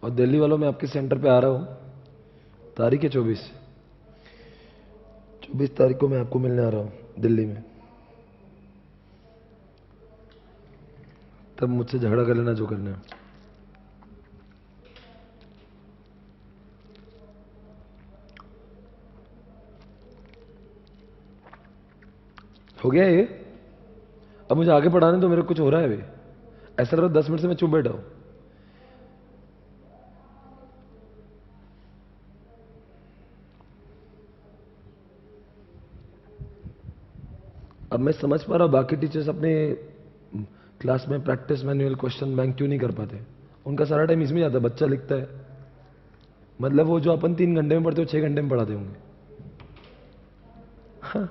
और दिल्ली वालों में आपके सेंटर पे आ रहा हूं। तारीख है 24 तारीख को मैं आपको मिलने आ रहा हूं दिल्ली में। तब मुझसे झगड़ा कर लेना जो करना है। हो गया ये? अब मुझे आगे पढ़ाने तो मेरे को कुछ हो रहा है अभी। ऐसा लग रहा है 10 मिनट से मैं चुप बैठा हूं। अब मैं समझ पा रहा हूं बाकी टीचर्स अपने क्लास में प्रैक्टिस मैनुअल क्वेश्चन बैंक क्यों नहीं कर पाते। उनका सारा टाइम इसमें जाता है, बच्चा लिखता है। मतलब वो जो अपन 3 घंटे में पढ़ते हो 6 घंटे में पढ़ाते होंगे। हाँ।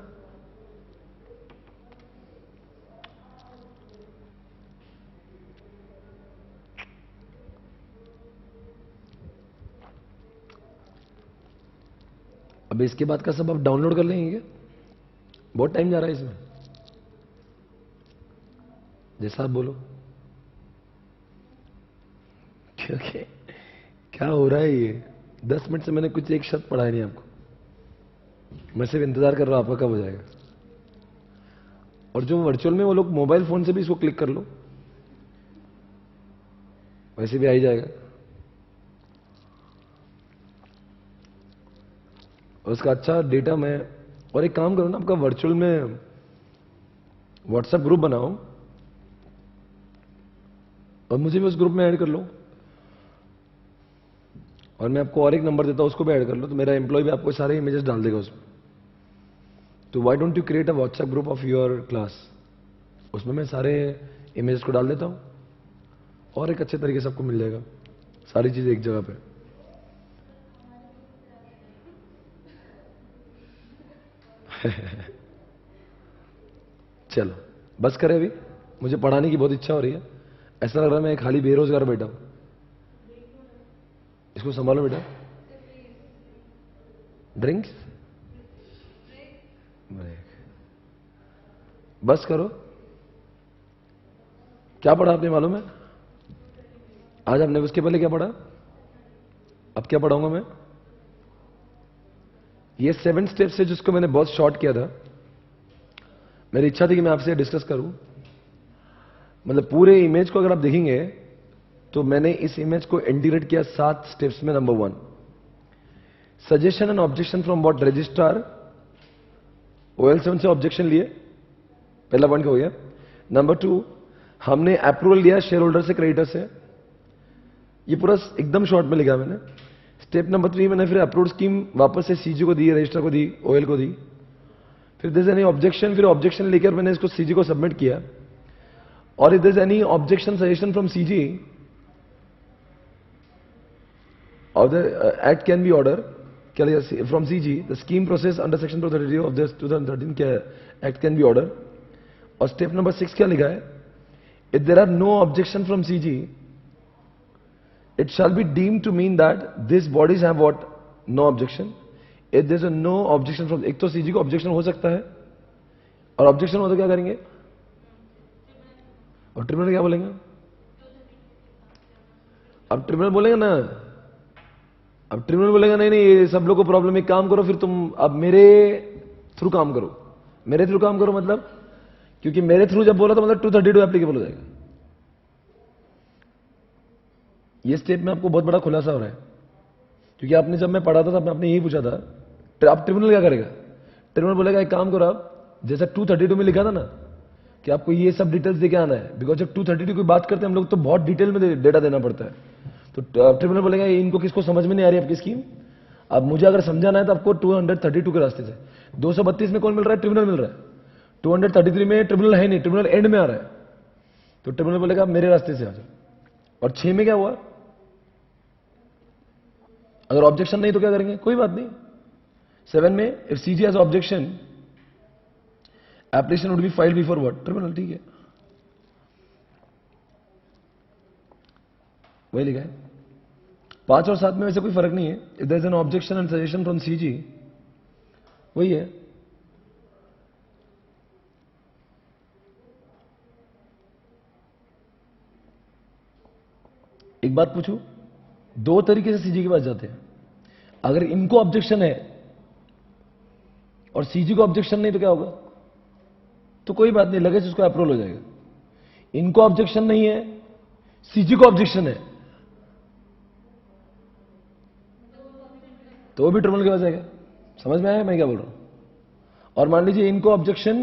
अब इसके बाद का सब आप डाउनलोड कर लेंगे क्या? बहुत टाइम जा रहा है इसमें। जैसा आप बोलो। क्योंकि क्या हो रहा है ये? 10 मिनट से मैंने कुछ एक शब्द पढ़ा ही नहीं आपको। मैं सिर्फ इंतजार कर रहा हूं आपका कब हो जाएगा। और जो वर्चुअल में वो लोग मोबाइल फोन से भी इसको क्लिक कर लो, वैसे भी आ ही जाएगा। और उसका अच्छा डेटा में। और एक काम करो ना, आपका वर्चुअल में व्हाट्सएप ग्रुप बनाओ और मुझे भी उस ग्रुप में ऐड कर लो। और मैं आपको और एक नंबर देता हूं, उसको भी ऐड कर लो, तो मेरा एम्प्लॉय भी आपको सारे इमेजेस डाल देगा उसमें। तो why don't you create a WhatsApp group of your class? उसमें मैं सारे इमेजेस को डाल देता हूं और एक अच्छे तरीके से आपको मिल जाएगा सारी चीज एक जगह पे। चलो बस करें अभी। मुझे पढ़ाने की बहुत इच्छा हो रही है। ऐसा लग रहा है मैं खाली बेरोजगार बैठा हूं। इसको संभालो बेटा। Drinks break. बस करो। क्या पढ़ा आपने मालूम है? आज आपने उसके पहले क्या पढ़ा? अब क्या पढ़ाऊंगा मैं? ये 7 स्टेप्स है जिसको मैंने बहुत शॉर्ट किया था। मेरी इच्छा थी कि मैं आपसे डिस्कस करूं। मतलब पूरे इमेज को अगर आप देखेंगे तो मैंने इस इमेज को इंटीग्रेट किया 7 स्टेप्स में। Number 1, suggestion and objection from what registrar. OL7 से ऑब्जेक्शन लिए, पहला पॉइंट हो गया। नंबर 2, हमने अप्रूवल लिया शेयर होल्डर से, क्रेडिटर से। ये पूरा एकदम शॉर्ट में लिखा मैंने। स्टेप नंबर 3, मैंने फिर अप्रूव्ड स्कीम वापस से सीजी को दी, रजिस्टर को दी, OL को दी। फिर दिस एनी ऑब्जेक्शन, फिर ऑब्जेक्शन लेकर मैंने इसको सीजी को सबमिट किया। और if this any objection suggestion from CG or the act can be order from CG, the scheme process under section 232 of this 2013 act can be order. और step number 6 क्या लिखा है? If there are no objection from CG, it shall be deemed to mean that these bodies have what? No objection. If there is a no objection from, एक तो CG को objection हो सकता है, और ऑब्जेक्शन हो तो क्या करेंगे? और ट्रिब्यूनल क्या बोलेंगे? अब ट्रिब्यूनल बोलेंगे ना, अब ट्रिब्यूनल बोलेगा नहीं नहीं ये सब लोग को प्रॉब्लम, एक काम करो फिर तुम अब मेरे थ्रू काम करो। मेरे थ्रू काम करो मतलब, क्योंकि मेरे थ्रू जब बोला तो मतलब 232 एप्लीकेबल हो जाएगा। ये स्टेप में आपको बहुत बड़ा खुलासा हो रहा है, क्योंकि आपने जब मैं पढ़ा था तब आपने यही पूछा था अब ट्रिब्यूनल क्या करेगा? ट्रिब्यूनल बोलेगा एक काम करो आप, जैसा 232 में लिखा था ना कि आपको ये सब डिटेल्स देके आना है, बिकॉज जब 232 की बात करते हैं हम लोग तो बहुत डिटेल में डेटा देना पड़ता है। तो ट्रिब्यूनल बोलेगा इनको किसको समझ में नहीं आ रही आपकी स्कीम, अब मुझे अगर समझाना है तो आपको 232 के रास्ते से। 232 में कौन मिल रहा है? ट्रिब्यूनल मिल रहा है। 233 में ट्रिब्यूनल है नहीं, ट्रिब्यूनल एंड में आ रहा है। तो ट्रिब्यूनल बोलेगा मेरे रास्ते से आ जाओ। और 6 में क्या हुआ? अगर ऑब्जेक्शन नहीं तो क्या करेंगे? कोई बात नहीं। 7 में if CG has objection, application would be filed before what? Tribunal. ठीक है, वही लिखा है। 5 और 7 में वैसे कोई फर्क नहीं है। If there is an objection and suggestion from CG, वही है। एक बात पूछूं, दो तरीके से सीजी के पास जाते हैं। अगर इनको ऑब्जेक्शन है और सीजी को ऑब्जेक्शन नहीं तो क्या होगा? तो कोई बात नहीं, लगे उसको अप्रूवल हो जाएगा। इनको ऑब्जेक्शन नहीं है, सीजी को ऑब्जेक्शन है, तो वो भी ट्रिब्यूनल के पास जाएगा। समझ में आया मैं क्या बोल रहा हूं? और मान लीजिए इनको ऑब्जेक्शन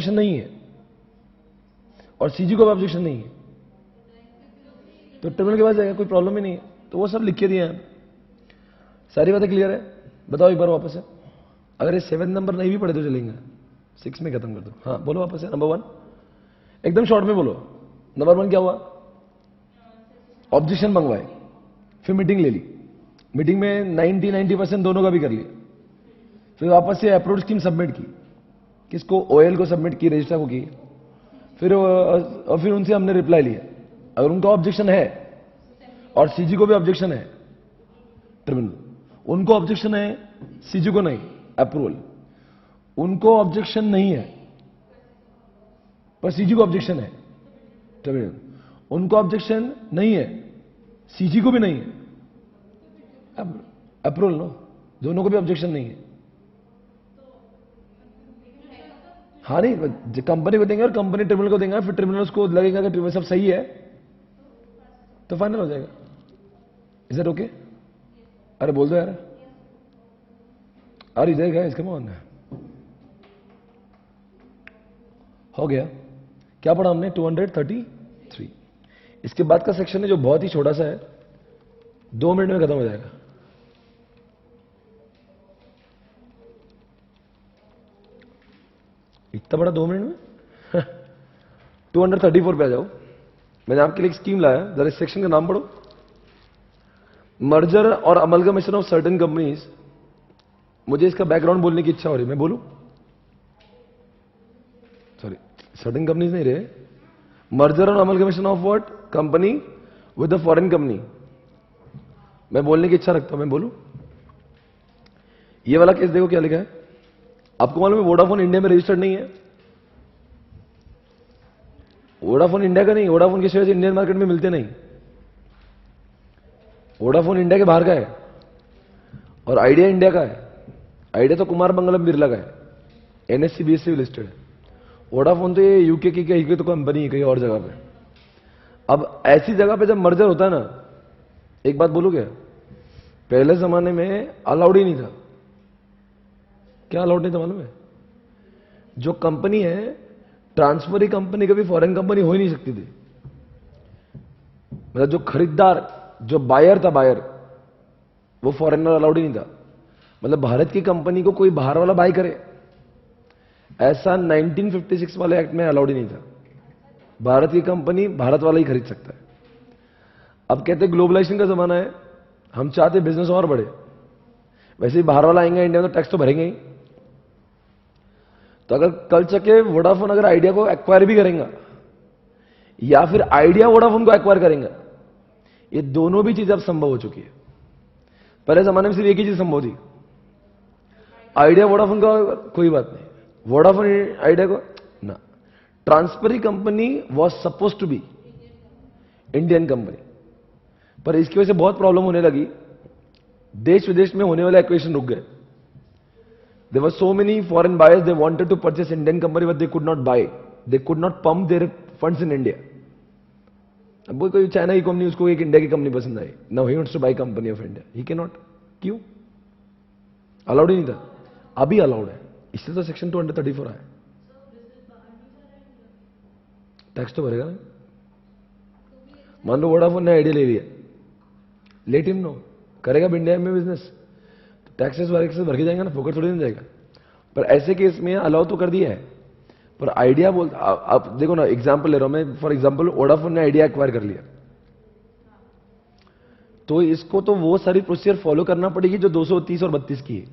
नहीं है और सीजी को भी ऑब्जेक्शन नहीं है, तो ट्रिब्यूनल के पास जाएगा, कोई प्रॉब्लम ही नहीं है। तो वो सब लिख के दिए हैं। सारी बातें क्लियर है? बताओ एक बार वापस से। अगर ये 7 नंबर नहीं भी पढ़े तो चलेंगे, 6 में खत्म कर दो। हाँ बोलो वापस से। नंबर 1 एकदम शॉर्ट में बोलो। नंबर 1 क्या हुआ? ऑब्जेक्शन मंगवाए, फिर मीटिंग ले ली, मीटिंग में 90% दोनों का भी कर लिया, फिर वापस से अप्रूव स्कीम सबमिट की। किसको? ओएल को सबमिट की, रजिस्ट्रार को की। फिर उनसे हमने रिप्लाई लिया। अगर उनका ऑब्जेक्शन है और सीजी को भी ऑब्जेक्शन है, ट्रिब्यूनल। उनको ऑब्जेक्शन है, सीजी को नहीं, अप्रूवल। उनको ऑब्जेक्शन नहीं है पर सीजी को ऑब्जेक्शन है, ट्रिब्यूनल। उनको ऑब्जेक्शन नहीं है, सीजी को भी नहीं है, अप्रूवल। नो, दोनों को भी ऑब्जेक्शन नहीं है। हाँ नहीं, कंपनी को देंगे और कंपनी ट्रिब्यूनल को देंगे, फिर ट्रिब्यूनल उसको लगेगा कि ट्रिब्यूनल सब सही है तो फाइनल हो जाएगा। Is it okay? अरे बोल दो यार। अरे इधर गया इसके मन हो गया। क्या पढ़ा हमने? 233। इसके बाद का सेक्शन है जो बहुत ही छोटा सा है, 2 मिनट में खत्म हो जाएगा। इतना बड़ा 2 मिनट में 234 पे आ जाओ। मैंने आपके लिए एक स्कीम लाया, जरा इस सेक्शन का नाम पढ़ो। मर्जर और अमलगमेशन ऑफ सर्टेन कंपनीज। मुझे इसका बैकग्राउंड बोलने की इच्छा हो रही है, मैं बोलूं? सॉरी, सर्टेन कंपनीज नहीं रहे। मर्जर और amalgamation of what? Company with a foreign company. मैं बोलने की इच्छा रखता हूं, मैं बोलूं? ये वाला केस देखो क्या लिखा है। आपको मालूम है वोडाफोन इंडिया में रजिस्टर्ड नहीं है। वोडाफोन इंडिया का नहीं, वोडाफोन के शेयर इंडियन मार्केट में मिलते नहीं। वोडाफोन इंडिया के बाहर का है और आइडिया इंडिया का है। आइडिया तो कुमार मंगलम बिरला का है, एनएससी बीएससी लिस्टेड है। वोडाफोन तो ये यूके की कहीं तो कंपनी है, कहीं और जगह पे। अब ऐसी जगह पे जब मर्जर होता है ना, एक बात बोलू क्या, पहले जमाने में अलाउड ही नहीं था। क्या अलाउड नहीं था मालूम है? जो कंपनी है, ट्रांसफर ही कंपनी कभी फॉरेन कंपनी हो ही नहीं सकती थी। मतलब जो खरीदार, जो बायर था, बायर वो फॉरेनर अलाउड ही नहीं था। मतलब भारत की कंपनी को कोई बाहर वाला बाय करे, ऐसा 1956 वाले एक्ट में अलाउड ही नहीं था। भारत की कंपनी भारत वाला ही खरीद सकता है। अब कहते ग्लोबलाइजेशन का जमाना है, हम चाहते बिजनेस और बढ़े, वैसे ही बाहर वाला आएंगे इंडिया में तो टैक्स तो भरेंगे ही। तो अगर कल चके वोडाफोन अगर आइडिया को एक्वायर भी करेंगे या फिर आइडिया वोडाफोन को एक्वायर करेंगे, ये दोनों भी चीजें अब संभव हो चुकी है। पहले जमाने में सिर्फ एक ही चीज संभव थी, आइडिया वोडाफोन का कोई बात नहीं, वोडाफोन आइडिया को ना। Transferee company was suppose to be Indian company, पर इसकी वजह से बहुत प्रॉब्लम होने लगी। देश विदेश में होने वाले एक्विजिशन रुक गए। There were so many foreign buyers, they wanted to purchase Indian company but they could not buy. They could not pump their funds in India. अब कोई चाइना की कंपनी, उसको एक इंडिया की कंपनी पसंद आई, now he wants to buy company of India, he can not. क्यों? Allowed ही नहीं था, अभी अलाउड है। इससे तो सेक्शन 234 आया। टैक्स तो भरेगा ना। मान लो वोडाफोन ने आइडिया ले लिया, लेट हिम नो, करेगा भी इंडिया में बिजनेस, टैक्सेस भर के जाएंगे ना, फोकट थोड़ी नहीं जाएगा। पर ऐसे केस में अलाउ तो कर दिया है, पर आइडिया बोलता, आप देखो ना, एग्जांपल ले रहा हूं मैं। फॉर एग्जांपल वोडाफोन ने आइडिया एक्वायर कर लिया, तो इसको तो वो सारी प्रोसीजर फॉलो करना पड़ेगी जो 230 और 32 की है,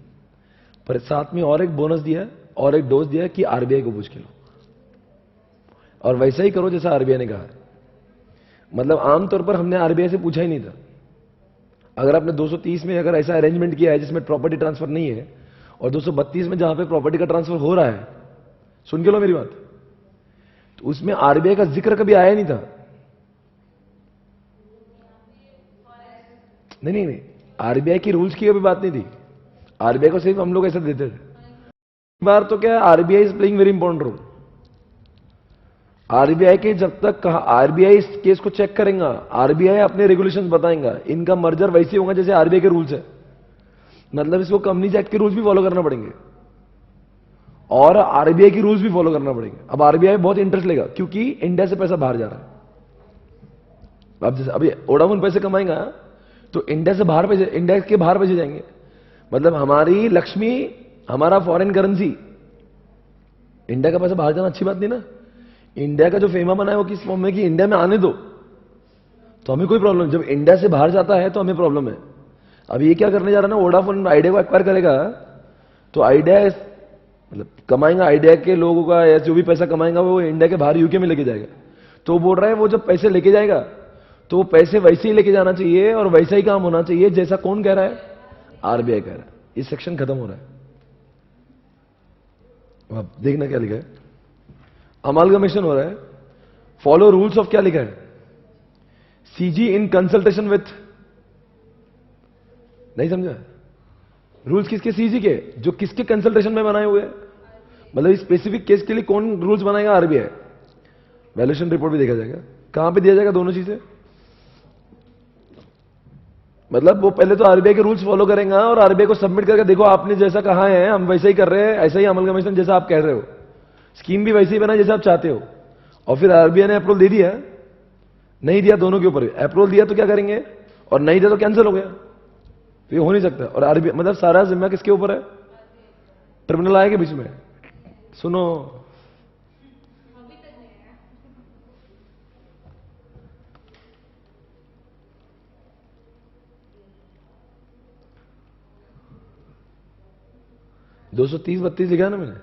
पर साथ में और एक बोनस दिया और एक डोज दिया कि आरबीआई को पूछ के लो, और वैसा ही करो जैसा आरबीआई ने कहा है। मतलब आमतौर पर हमने आरबीआई से पूछा ही नहीं था। अगर आपने 230 में अगर ऐसा अरेंजमेंट किया है जिसमें प्रॉपर्टी ट्रांसफर नहीं है, और 232 में जहां पे प्रॉपर्टी का ट्रांसफर हो रहा है, सुन के लो मेरी बात, तो उसमें आरबीआई का जिक्र कभी आया नहीं था। नहीं नहीं नहीं, आरबीआई की रूल्स की अभी बात नहीं थी। आरबीआई को सिर्फ हम लोग ऐसे देते थे। इस बार तो क्या है, RBI is playing very important role. RBI के जब तक कहा, आरबीआई इस केस को चेक करेगा, आरबीआई अपने रेगुलेशंस बताएगा, इनका मर्जर वैसे होगा जैसे आरबीआई के रूल्स है। मतलब इसको कंपनीज एक्ट के रूल्स भी फॉलो करना पड़ेंगे और आरबीआई की रूल्स भी फॉलो करना पड़ेंगे। अब आरबीआई बहुत इंटरेस्ट लेगा क्योंकि इंडिया से पैसा बाहर जा रहा है। अब जैसे अभी वोडाफोन पैसे कमाएगा तो इंडिया से बाहर भेजे, इंडिया के बाहर भेजे जाएंगे। मतलब हमारी लक्ष्मी, हमारा फॉरेन करेंसी, इंडिया का पैसा बाहर जाना अच्छी बात नहीं ना। इंडिया का जो फेमा बना है वो किस फॉर्म में कि इंडिया में आने दो, तो हमें कोई प्रॉब्लम। जब इंडिया से बाहर जाता है तो हमें प्रॉब्लम है। अब ये क्या करने जा रहा है ना, वोडाफोन आइडिया को एक्वायर करेगा तो आइडिया मतलब कमाएगा, आइडिया के लोगों का या जो भी पैसा कमाएगा वो इंडिया के बाहर यूके में लेके जाएगा। तो वो बोल रहा है वो जब पैसे लेके जाएगा तो वो पैसे वैसे ही लेके जाना चाहिए और वैसा ही काम होना चाहिए जैसा कौन कह रहा है, आरबीआई कह रहा है। ये सेक्शन खत्म हो रहा है। अब देखना क्या लिखा है, अमालगमेशन हो रहा है। फॉलो रूल्स ऑफ क्या लिखा है, सीजी इन कंसल्टेशन विथ, नहीं समझा? रूल्स किसके, सीजी के, जो किसके कंसल्टेशन में बनाए हुए हैं। मतलब इस स्पेसिफिक केस के लिए कौन रूल्स बनाएगा, आरबीआई। वैल्यूएशन रिपोर्ट भी देखा जाएगा, कहां पे दिया जाएगा, दोनों चीजें। मतलब वो पहले तो आरबीआई के रूल्स फॉलो करेगा और आरबीआई को सबमिट करके, देखो आपने जैसा कहा है हम वैसा ही कर रहे हैं, ऐसा ही अमलगमेशन जैसा आप कह रहे हो, स्कीम भी वैसे ही बना जैसा आप चाहते हो। और फिर आरबीआई ने अप्रूवल दे दिया, नहीं दिया, दोनों के ऊपर। अप्रूवल दिया तो क्या करेंगे, और नहीं दिया तो कैंसिल हो गया, तो ये हो नहीं सकता। और आरबीआई मतलब सारा जिम्मा किसके ऊपर है, ट्रिब्यूनल आएगा बीच में। सुनो, दो सौ 32 लिखा है ना मैंने,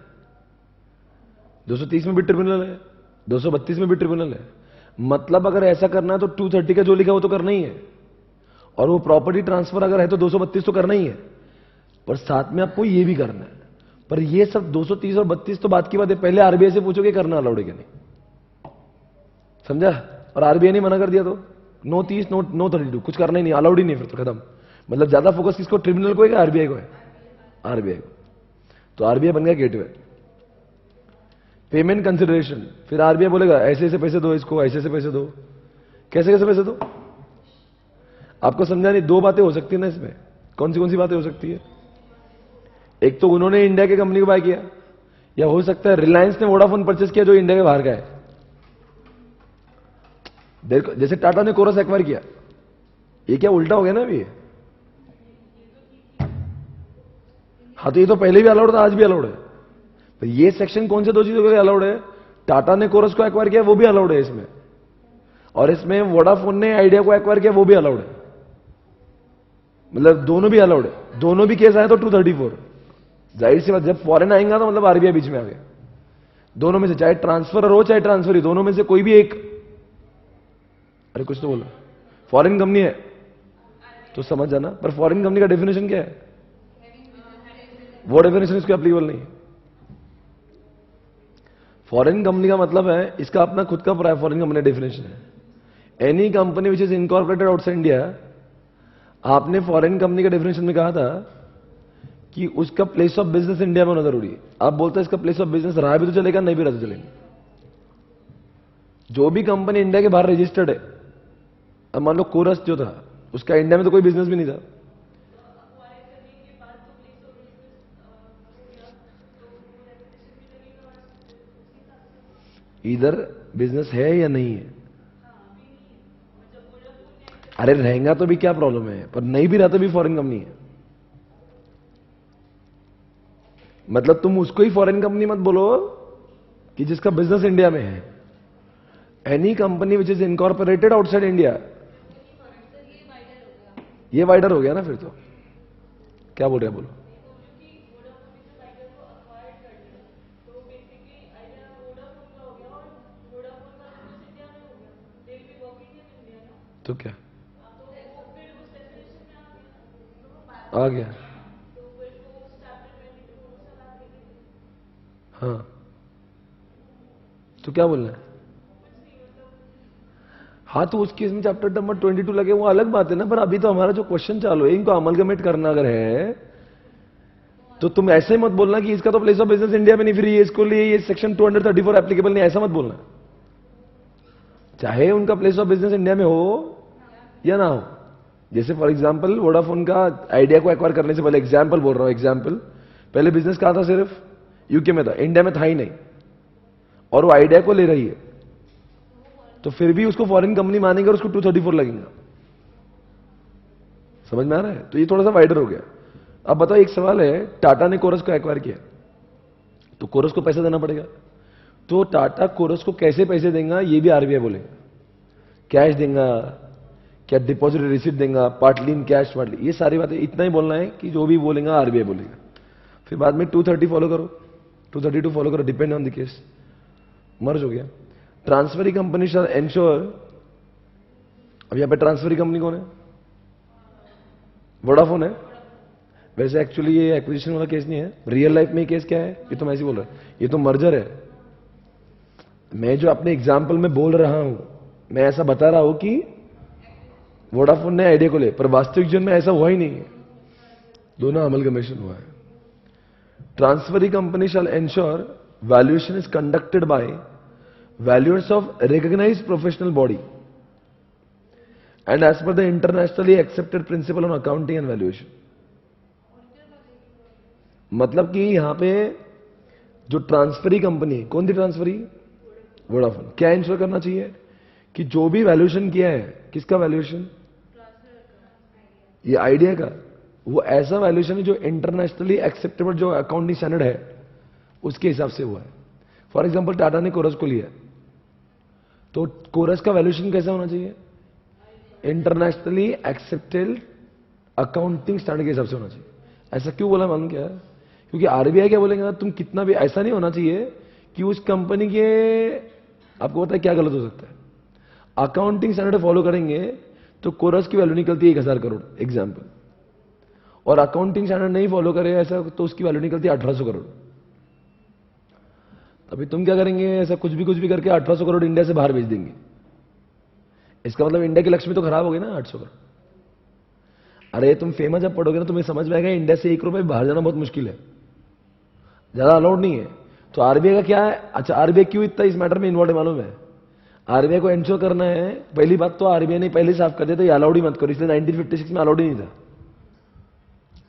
230 में भी ट्रिब्यूनल है, 232 में भी ट्रिब्यूनल है। मतलब अगर ऐसा करना है तो 230 का जो लिखा वो तो करना ही है, और वो प्रॉपर्टी ट्रांसफर अगर है तो 232 तो करना ही है, पर साथ में आपको ये भी करना है। पर ये सब 230 और 32 तो बात की बात है, पहले आरबीआई से पूछो कि करना अलाउड है कि नहीं, समझा? और आरबीआई ने मना कर दिया तो नो 30 नो 32, कुछ करना ही नहीं, अलाउड ही नहीं, फिर तो खत्म। मतलब ज्यादा फोकस किसको, ट्रिब्यूनल को है कि आरबीआई को है, आरबीआई को। तो आरबीआई बन गया गेटवे। पेमेंट कंसिडरेशन, फिर आरबीआई बोलेगा ऐसे ऐसे पैसे दो इसको, ऐसे ऐसे पैसे दो। कैसे कैसे पैसे दो, आपको समझा नहीं। दो बातें हो सकती है ना इसमें, कौन सी बातें हो सकती है। एक तो उन्होंने इंडिया के कंपनी को बाय किया, या हो सकता है रिलायंस ने वोडाफोन परचेस किया जो इंडिया के बाहर का है। देखो जैसे टाटा ने कोरस एक्वायर किया, ये क्या उल्टा हो गया ना अभी। हाँ तो ये तो पहले भी अलाउड था, आज भी अलाउड है। तो ये सेक्शन कौन से दो चीजों के लिए अलाउड है, टाटा ने कोरस को एक्वायर किया वो भी अलाउड है इसमें, और इसमें वोडाफोन ने आइडिया को एक्वायर किया वो भी अलाउड है। मतलब दोनों भी अलाउड है, दोनों भी केस आए तो 234। जाहिर सी बात, जब फॉरेन आएगा तो मतलब आरबीआई बीच में आ गया। दोनों में से, चाहे ट्रांसफर हो चाहे ट्रांसफर ही, दोनों में से कोई भी एक। अरे कुछ तो बोला, फॉरेन कंपनी है तो समझ जाना। पर फॉरेन कंपनी का डेफिनेशन क्या है, वो डेफिनेशन इसको एप्लीकेबल नहीं है। फॉरेन कंपनी का मतलब है इसका अपना खुद का फॉरेन कंपनी डेफिनेशन है, any company which is incorporated outside India. आपने फॉरेन कंपनी का डेफिनेशन में कहा था कि उसका प्लेस ऑफ बिजनेस इंडिया में होना जरूरी है। आप बोलते हैं इसका प्लेस ऑफ बिजनेस रहा भी तो चलेगा, नहीं भी रहा तो चलेगा। जो भी कंपनी इंडिया के बाहर रजिस्टर्ड है, अब मान लो कोरस जो था उसका इंडिया में तो कोई बिजनेस भी नहीं था, इधर बिजनेस है या नहीं है। अरे रहेगा तो भी क्या प्रॉब्लम है, पर नहीं भी रहा तो भी फॉरेन कंपनी है। मतलब तुम उसको ही फॉरेन कंपनी मत बोलो कि जिसका बिजनेस इंडिया में है। Any company which is incorporated outside India, ये वाइडर हो गया ना फिर तो। क्या बोल रहे हैं बोलो। तो क्या आ गया, हाँ तो क्या बोलना है। हाँ, तो उस केस में चैप्टर नंबर 22 लगे वो अलग बात है ना, पर अभी तो हमारा जो क्वेश्चन चालू है इनको अमलगमेट करना अगर है तो तुम ऐसे ही मत बोलना कि इसका तो प्लेस ऑफ बिजनेस इंडिया में नहीं, फिर ये इसको लिए ये सेक्शन 234 एप्लीकेबल नहीं, ऐसा मत बोलना। चाहे उनका प्लेस ऑफ बिजनेस इंडिया में हो या ना हो। जैसे फॉर एग्जांपल वोडाफोन का आइडिया को एक्वायर करने से पहले, एग्जांपल बोल रहा हूं, एग्जांपल पहले बिजनेस कहां था, सिर्फ यूके में था, इंडिया में था ही नहीं, और वो आइडिया को ले रही है, तो फिर भी उसको फॉरेन कंपनी मानेंगे और उसको 234 लगेगा। समझ में आ रहा है? तो ये थोड़ा सा वाइडर हो गया। अब बताओ, एक सवाल है, टाटा ने कोरस को एक्वायर किया तो कोरस को पैसा देना पड़ेगा, तो टाटा कोरस को कैसे पैसे देगा ये भी आरबीआई बोलेगा। कैश देगा क्या, डिपॉजिट रिसीट देगा, पार्टली इन कैश, पार्टली, ये सारी बातें इतना ही बोलना है कि जो भी बोलेगा आरबीआई बोलेगा। फिर बाद में 230 फॉलो करो, 232 फॉलो करो, डिपेंड ऑन द केस। मर्ज हो गया। ट्रांसफरी कंपनी शैल एंश्योर, अब यहां पे ट्रांसफरी कंपनी कौन है? वोडाफोन है। वैसे एक्चुअली ये एक्विजिशन वाला केस नहीं है, रियल लाइफ में केस क्या है, ये तो मैं ऐसे बोल रहा है, ये तो मर्जर है। मैं जो अपने एग्जाम्पल में बोल रहा हूं, मैं ऐसा बता रहा हूं कि वोडाफोन ने आइडिया को ले, पर वास्तविक जीवन में ऐसा हुआ ही नहीं है, दोनों अमलगमेशन हुआ है। Transferee company shall ensure valuation is conducted by valuers of recognised professional body and as per the internationally accepted principle on accounting and valuation. मतलब कि यहां पे जो ट्रांसफरी कंपनी, कौन सी ट्रांसफरी? वोडाफोन। क्या इंश्योर करना चाहिए कि जो भी वैल्यूएशन किया है, किसका वैल्यूएशन? ये आइडिया का, वो ऐसा वैल्यूएशन है जो इंटरनेशनली एक्सेप्टेबल, जो अकाउंटिंग स्टैंडर्ड है उसके हिसाब से हुआ है। फॉर एग्जांपल टाटा ने कोरस को लिया, तो कोरस का वैल्यूएशन कैसा होना चाहिए? इंटरनेशनली एक्सेप्टेड अकाउंटिंग स्टैंडर्ड के हिसाब से होना चाहिए। ऐसा क्यों बोला मालूम क्या है? क्योंकि आरबीआई क्या बोलेंगे ना, तुम कितना भी, ऐसा नहीं होना चाहिए कि उस कंपनी के, आपको पता है क्या गलत हो सकता है, अकाउंटिंग स्टैंडर्ड फॉलो करेंगे तो कोरस की वैल्यू निकलती है 1000 करोड़ एग्जाम्पल, और अकाउंटिंग स्टैंडर्ड नहीं फॉलो करे ऐसा तो उसकी वैल्यू निकलती है 1800 करोड़। अभी तुम क्या करेंगे, ऐसा कुछ भी करके 1800 करोड़ इंडिया से बाहर भेज देंगे। इसका मतलब इंडिया की लक्ष्मी तो खराब हो गई ना, 800 करोड़। अरे तुम फेमस जब पढ़ोगे ना तुम्हें समझ में आएगा इंडिया से 1 रुपए बाहर जाना बहुत मुश्किल है, ज्यादा अलाउड नहीं है। तो आरबीआई का क्या है? अच्छा, आरबीआई क्यों इतना इस मैटर में इन्वॉल्व है मालूम है? आरबीआई को एंश्योर करना है, पहली बात तो आरबीआई ने पहले साफ कर दिया था ये अलाउड ही मत करो, इसलिए 1956 में अलाउड ही नहीं था।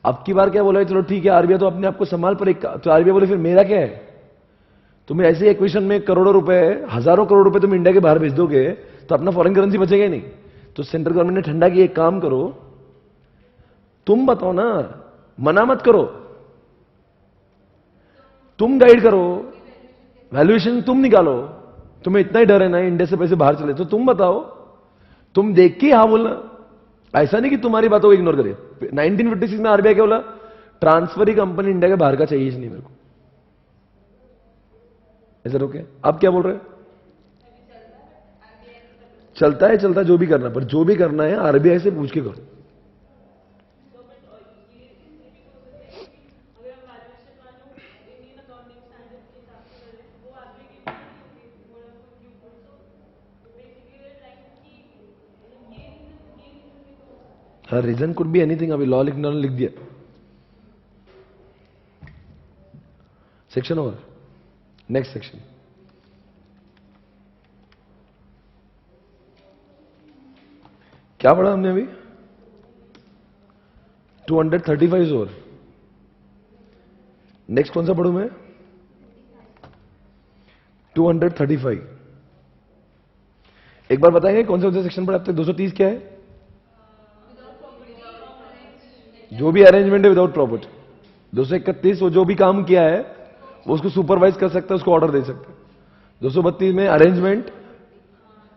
अब की बार क्या बोला, चलो ठीक है आरबीआई तो अपने आप को संभाल, पर एक तो आरबीआई बोले फिर मेरा क्या है? तुम्हें ऐसे एक्विजिशन में करोड़ों रुपए, हजारों करोड़ रुपए तुम इंडिया के बाहर भेज दोगे तो अपना फॉरेन करेंसी बचेगा ही नहीं। तो सेंट्रल गवर्नमेंट ने ठंडा किया, एक काम करो, तुम बताओ ना, मना मत करो, तुम गाइड करो, वैल्यूएशन तुम निकालो। तुम्हें इतना ही डर है ना इंडिया से पैसे बाहर चले, तो तुम बताओ, तुम देख के हाँ बोलना, ऐसा नहीं कि तुम्हारी बातों को इग्नोर करे। 1956 में आरबीआई क्या बोला? ट्रांसफरी कंपनी इंडिया के बाहर का चाहिए नहीं मेरे को, ऐसा रोके। अब क्या बोल रहे हैं? चलता है जो भी करना, पर जो भी करना है आरबीआई से पूछ के करो। हाँ, रीजन कुड बी एनीथिंग, अभी लॉ लिखना लिख दिया। Section over, next section. क्या पढ़ा हमने अभी? 235 ओवर। नेक्स्ट कौन सा पढ़ू मैं? 235। एक बार बताएंगे कौन से सेक्शन पढ़े अब तक? 230 क्या है? जो भी अरेंजमेंट है विदाउट प्रॉपर्टी। 231 वो जो भी काम किया है वो उसको सुपरवाइज कर सकता है, उसको ऑर्डर दे सकता है। 232 में अरेंजमेंट,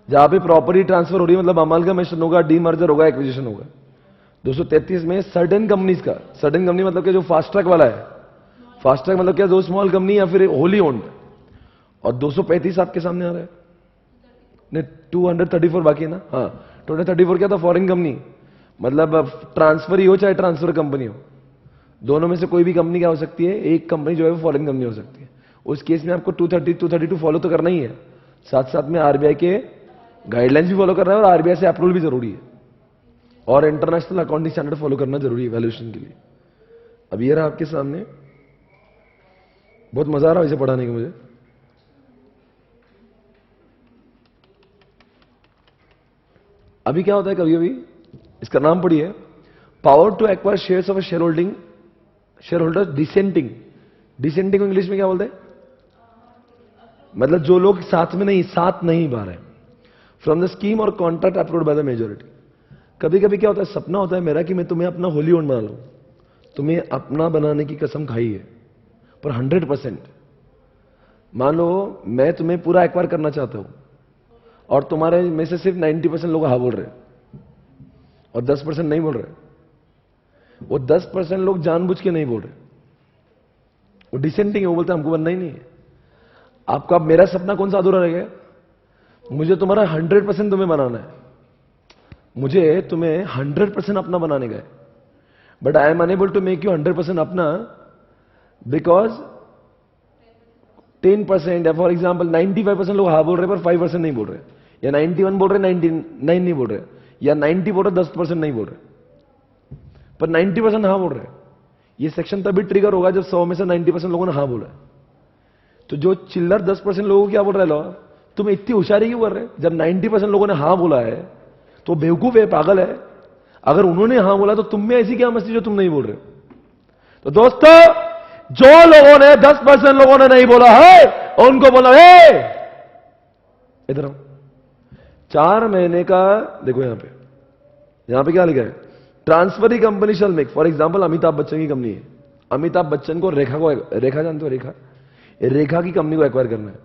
जहां पे प्रॉपर्टी ट्रांसफर हो रही है, मतलब अमाल्गमेशन होगा, डीमर्जर होगा, एक्विजिशन होगा। 233 में सर्टेन कंपनीज का, सर्टेन कंपनी मतलब कि जो फास्ट ट्रैक वाला है, फास्ट ट्रैक मतलब क्या, जो स्मॉल कंपनी या फिर होली ओन्ड। और 235 आपके सामने आ रहा है, नहीं 234 बाकी है ना। हाँ, 234 क्या था? फॉरेन कंपनी, मतलब ट्रांसफर ही हो चाहे ट्रांसफर कंपनी हो, दोनों में से कोई भी कंपनी क्या हो सकती है? एक कंपनी जो है वो फॉरेन कंपनी हो सकती है। उस केस में आपको 230 232 फॉलो तो करना ही है, साथ साथ में आरबीआई के गाइडलाइंस भी फॉलो करना है और आरबीआई से अप्रूवल भी जरूरी है, और इंटरनेशनल अकाउंटिंग स्टैंडर्ड फॉलो करना जरूरी है वैल्यूएशन के लिए। अब ये रहा आपके सामने, बहुत मजा आ रहा है इसे पढ़ाने को मुझे। अभी क्या होता है कभी कभी, इसका नाम पढ़िए, power to acquire shares of a shareholder dissenting. Dissenting को इंग्लिश में क्या बोलते हैं? मतलब जो लोग साथ नहीं बा रहे फ्रॉम द स्कीम और contract approved by the majority. कभी कभी क्या होता है, सपना होता है मेरा कि मैं तुम्हें अपना होली ओन बना लूं, तुम्हें अपना बनाने की कसम खाई है, पर 100%। मान लो मैं तुम्हें पूरा एक्वायर करना चाहता हूं और तुम्हारे में से सिर्फ 90% लोग हाँ बोल रहे और 10% नहीं बोल रहे। वो 10% लोग जानबूझ के नहीं बोल रहे, वो डिसेंटिंग है, वो बोलते हमको बनना ही नहीं है। आपको अब मेरा सपना कौन सा अधूरा रह गया? मुझे तुम्हारा 100% तुम्हें बनाना है, मुझे तुम्हें 100% अपना बनाने का है, but I am unable to make you 100% अपना बिकॉज 10% या फॉर एग्जाम्पल 95% लोग हाँ बोल रहे पर 5% नहीं बोल रहे, या 91 बोल रहे 99 नहीं बोल रहे, या 90 बोल रहे 10% नहीं बोल रहे, पर 90% हाँ बोल रहे। ये सेक्शन तभी ट्रिगर होगा जब 100 में से 90% लोगों ने हाँ बोला। तो जो चिल्लर 10% लोगों को क्या बोल रहे लो, तुम इतनी होशियारी क्यों कर रहे? जब 90% लोगों ने हाँ बोला है तो बेवकूफ है, पागल है। अगर उन्होंने हाँ बोला तो तुम में ऐसी क्या मस्ती जो तुम नहीं बोल रहे? तो दोस्तों, जो लोगों ने 10% लोगों ने नहीं बोला है उनको बोला है इधर आओ। 4 महीने का देखो, यहां पे क्या लिखा है? Transferee company shall make, for example Amitabh Bachchan की कंपनी है, अमिताभ बच्चन को रेखा जानते हो? रेखा की कंपनी को एक्वायर करना है।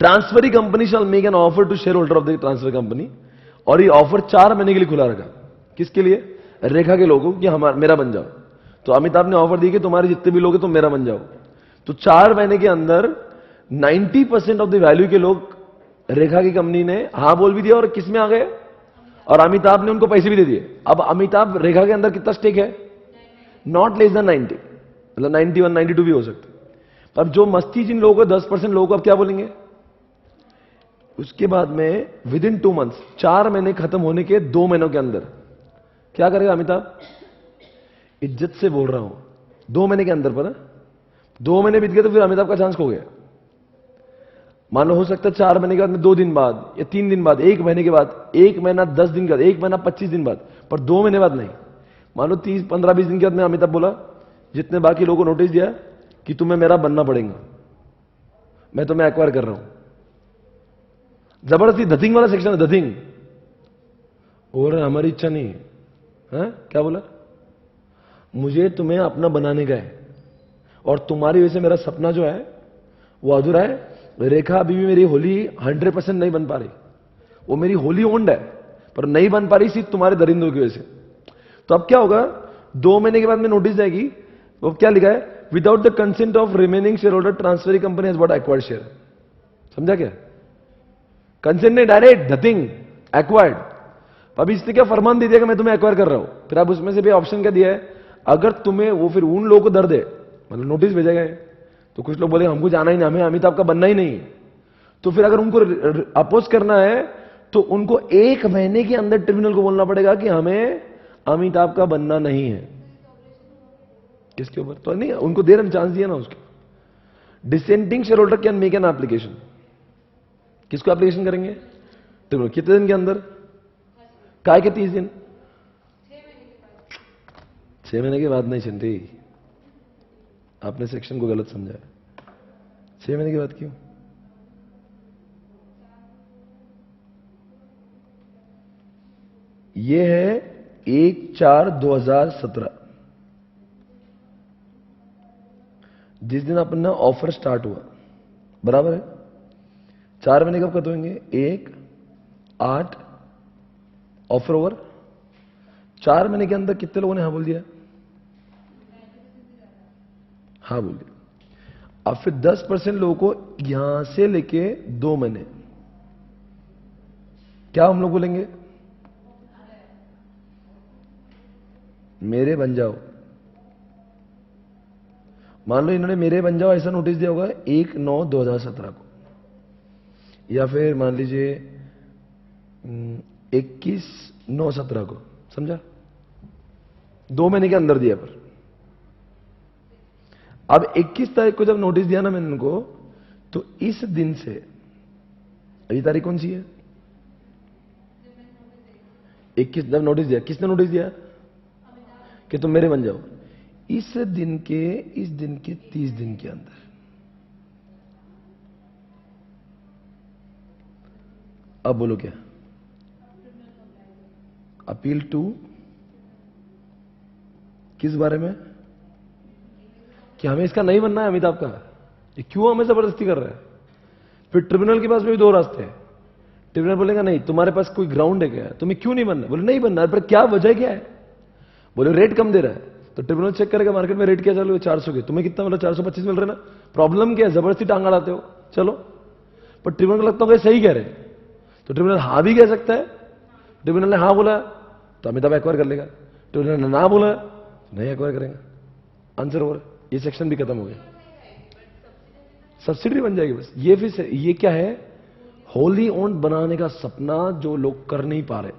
Transferee company shall make an offer to shareholder of the transfer company, और ये ऑफर 4 महीने के लिए खुला रखा। किसके लिए? रेखा के लोगों कि मेरा बन जाओ। तो अमिताभ ने ऑफर दी कि तुम्हारे जितने भी लोग हैं तुम मेरा बन जाओ। तो 4 महीने के अंदर 90% ऑफ द वैल्यू के लोग रेखा की कंपनी ने हां बोल भी दिया, और किस में आ गए? और अमिताभ ने उनको पैसे भी दे दिए। अब अमिताभ रेखा के अंदर कितना स्टेक है? नॉट लेस देन 90, मतलब 91 92 भी हो सकता है। अब जो मस्ती जिन लोगों को 10% लोगों को अब क्या बोलेंगे? उसके बाद में विद इन 2 मंथ्स, 4 महीने खत्म होने के 2 महीनों के अंदर क्या करेगा अमिताभ? इज्जत से बोल रहा हूं, 2 महीने के अंदर, पता 2 महीने बीत गए तो फिर अमिताभ का चांस खो गया। मान लो हो सकता है 4 महीने के बाद में 2 दिन बाद या 3 दिन बाद, 1 महीने के बाद, 1 महीना 10 दिन के बाद, 1 महीना 25 दिन बाद, पर 2 महीने बाद नहीं। मान लो 30 15 20 दिन के बाद में अमिताभ बोला, जितने बाकी लोगों को नोटिस दिया कि तुम्हें मेरा बनना पड़ेगा, मैं तुम्हें एक्वायर कर रहा हूं। जबरदस्ती धथिंग वाला सेक्शन है, धथिंग। और हमारी इच्छा नहीं है, क्या बोला? मुझे तुम्हें अपना बनाने का है, और तुम्हारी वजह से मेरा सपना जो है वो अधूरा है। रेखा अभी भी मेरी होली 100% नहीं बन पा रही, वो मेरी होली ओन्ड है पर नहीं बन पा रही सिर्फ तुम्हारे दरिंदों की वजह से। तो अब क्या होगा? 2 महीने के बाद में नोटिस जाएगी, वो क्या लिखा है? Without the consent of remaining share holder transferring company has bot acquired share. समझा क्या? कंसेंट नहीं, डायरेक्ट धथिंग एक्वायर्ड। अभी इसने क्या फरमान दे दिया कि मैं तुम्हें एक्वायर कर रहा हूं। फिर अब उसमें से भी ऑप्शन क्या दिया है? अगर तुम्हें वो फिर उन लोगों को दर्द है, मतलब नोटिस भेजा गया है, तो कुछ लोग बोले हमको जाना ही नहीं, हमें अमिताभ का बनना ही नहीं, तो फिर अगर उनको अपोज करना है तो उनको 1 महीने के अंदर ट्रिब्यूनल को बोलना पड़ेगा कि हमें अमिताभ का बनना नहीं है। किसके ऊपर? तो नहीं, उनको देर में चांस दिया ना उसके। Dissenting share holder can make an application. किसको एप्लीकेशन करेंगे? ट्रिब्यूनल। कितने दिन के अंदर? काय के 30 दिन? 6 महीने के बाद नहीं चिंती, आपने सेक्शन को गलत समझा। 6 महीने के बाद क्यों? यह है 1/4/2017, जिस दिन अपना ऑफर स्टार्ट हुआ, बराबर है। 4 महीने कब खत्म होंगे? 1/8 ऑफर ओवर। 4 महीने के अंदर कितने लोगों ने हाँ बोल दिया? हाँ बोल दिया। अब फिर 10% लोगों को यहां से लेके 2 महीने क्या हम लोग बोलेंगे? मेरे बन जाओ। मान लो इन्होंने मेरे बन जाओ ऐसा नोटिस दिया होगा 1/9/2017 को, या फिर मान लीजिए 21/9/17 को, समझा? 2 महीने के अंदर दिया। पर अब 21 तारीख को जब नोटिस दिया ना मैंने उनको, तो इस दिन से, अभी तारीख कौन सी है? 21 जब नोटिस दिया, किसने नोटिस दिया कि तुम मेरे बन जाओ? इस दिन के 30 दिन के अंदर अब बोलो क्या? अपील टू किस बारे में? कि हमें इसका नहीं बनना है अमिताभ का, ये क्यों हमें जबरदस्ती कर रहा है? फिर ट्रिब्यूनल के पास भी 2 रास्ते हैं। ट्रिब्यूनल बोलेगा नहीं, तुम्हारे पास कोई ग्राउंड है क्या, तुम्हें क्यों नहीं बनना? बोले नहीं बनना, पर क्या वजह क्या है? बोले रेट कम दे रहा है। तो ट्रिब्यूनल चेक करेगा मार्केट में रेट क्या चालू है, 400 के, तुम्हें कितना मिला? 425 मिल रहा है ना, प्रॉब्लम क्या है? जबरदस्ती टांग अड़ाते हो, चलो। पर ट्रिब्यूनल को लगता होगा सही कह रहे हैं, तो ट्रिब्यूनल हाँ भी कह सकता है। ट्रिब्यूनल ने हाँ बोला तो अमिताभ एक्वायर कर लेगा, ट्रिब्यूनल ने ना बोला तो नहीं एक्वायर करेगा। आंसर ओवर, ये सेक्शन भी खत्म हो गया। सब्सिडी बन जाएगी बस। ये फिर ये क्या है? होली ओन्ड बनाने का सपना जो लोग कर नहीं पा रहे,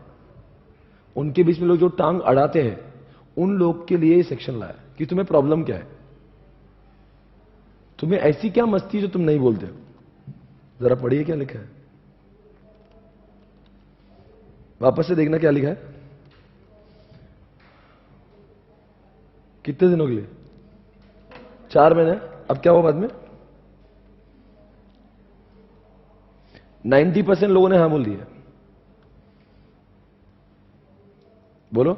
उनके बीच में लोग जो टांग अड़ाते हैं, उन लोग के लिए ये सेक्शन लाया कि तुम्हें प्रॉब्लम क्या है, तुम्हें ऐसी क्या मस्ती जो तुम नहीं बोलते हो। जरा पढ़िए क्या लिखा है, वापस से देखना क्या लिखा है। कितने दिनों के लिए? 4 महीने। अब क्या हुआ बाद में? 90% लोगों ने हां बोल दिया। बोलो,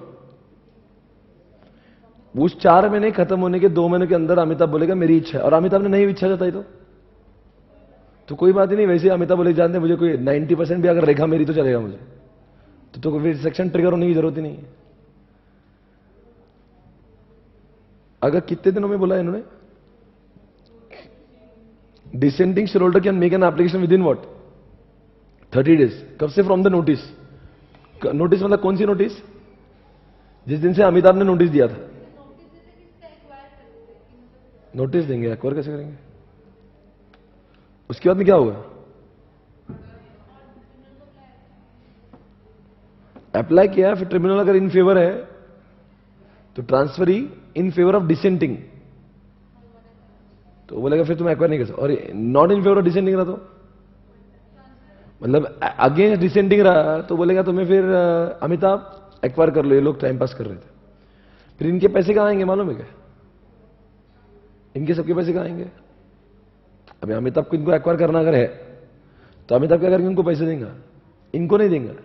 उस 4 महीने खत्म होने के 2 महीने के अंदर अमिताभ बोलेगा मेरी इच्छा है, और अमिताभ ने नहीं इच्छा जताई तो कोई बात ही नहीं। वैसे अमिताभ बोले जानते मुझे कोई 90% भी अगर रेखा मेरी तो चलेगा मुझे, तो फिर सेक्शन ट्रिगर होने की जरूरत ही नहीं है। अगर कितने दिनों में बोला इन्होंने? Descending share holder can make an application with in what? 30 days. कब से? From the notice. नोटिस मतलब कौन सी नोटिस? जिस दिन से अमिताभ ने नोटिस दिया था। नोटिस देंगे, एक्वायर कैसे करेंगे? उसके बाद में क्या होगा? अप्लाई किया, फिर ट्रिब्यूनल अगर इन फेवर है तो transferee in favour of dissenting, तो बोलेगा फिर तुम एक्वायर नहीं कर सकते। और not in favour of dissenting रहा तो मतलब अगेंस्ट डिसेंटिंग रहा तो बोलेगा तुम्हें फिर अमिताभ एक्वायर कर लो, ये लोग टाइम पास कर रहे थे। फिर इनके पैसे कहां आएंगे मालूम है क्या? इनके सबके पैसे कहां आएंगे? अभी अमिताभ को इनको एक्वायर करना अगर है तो अमिताभ क्या करेंगे? उनको पैसे देंगे, इनको नहीं देंगे।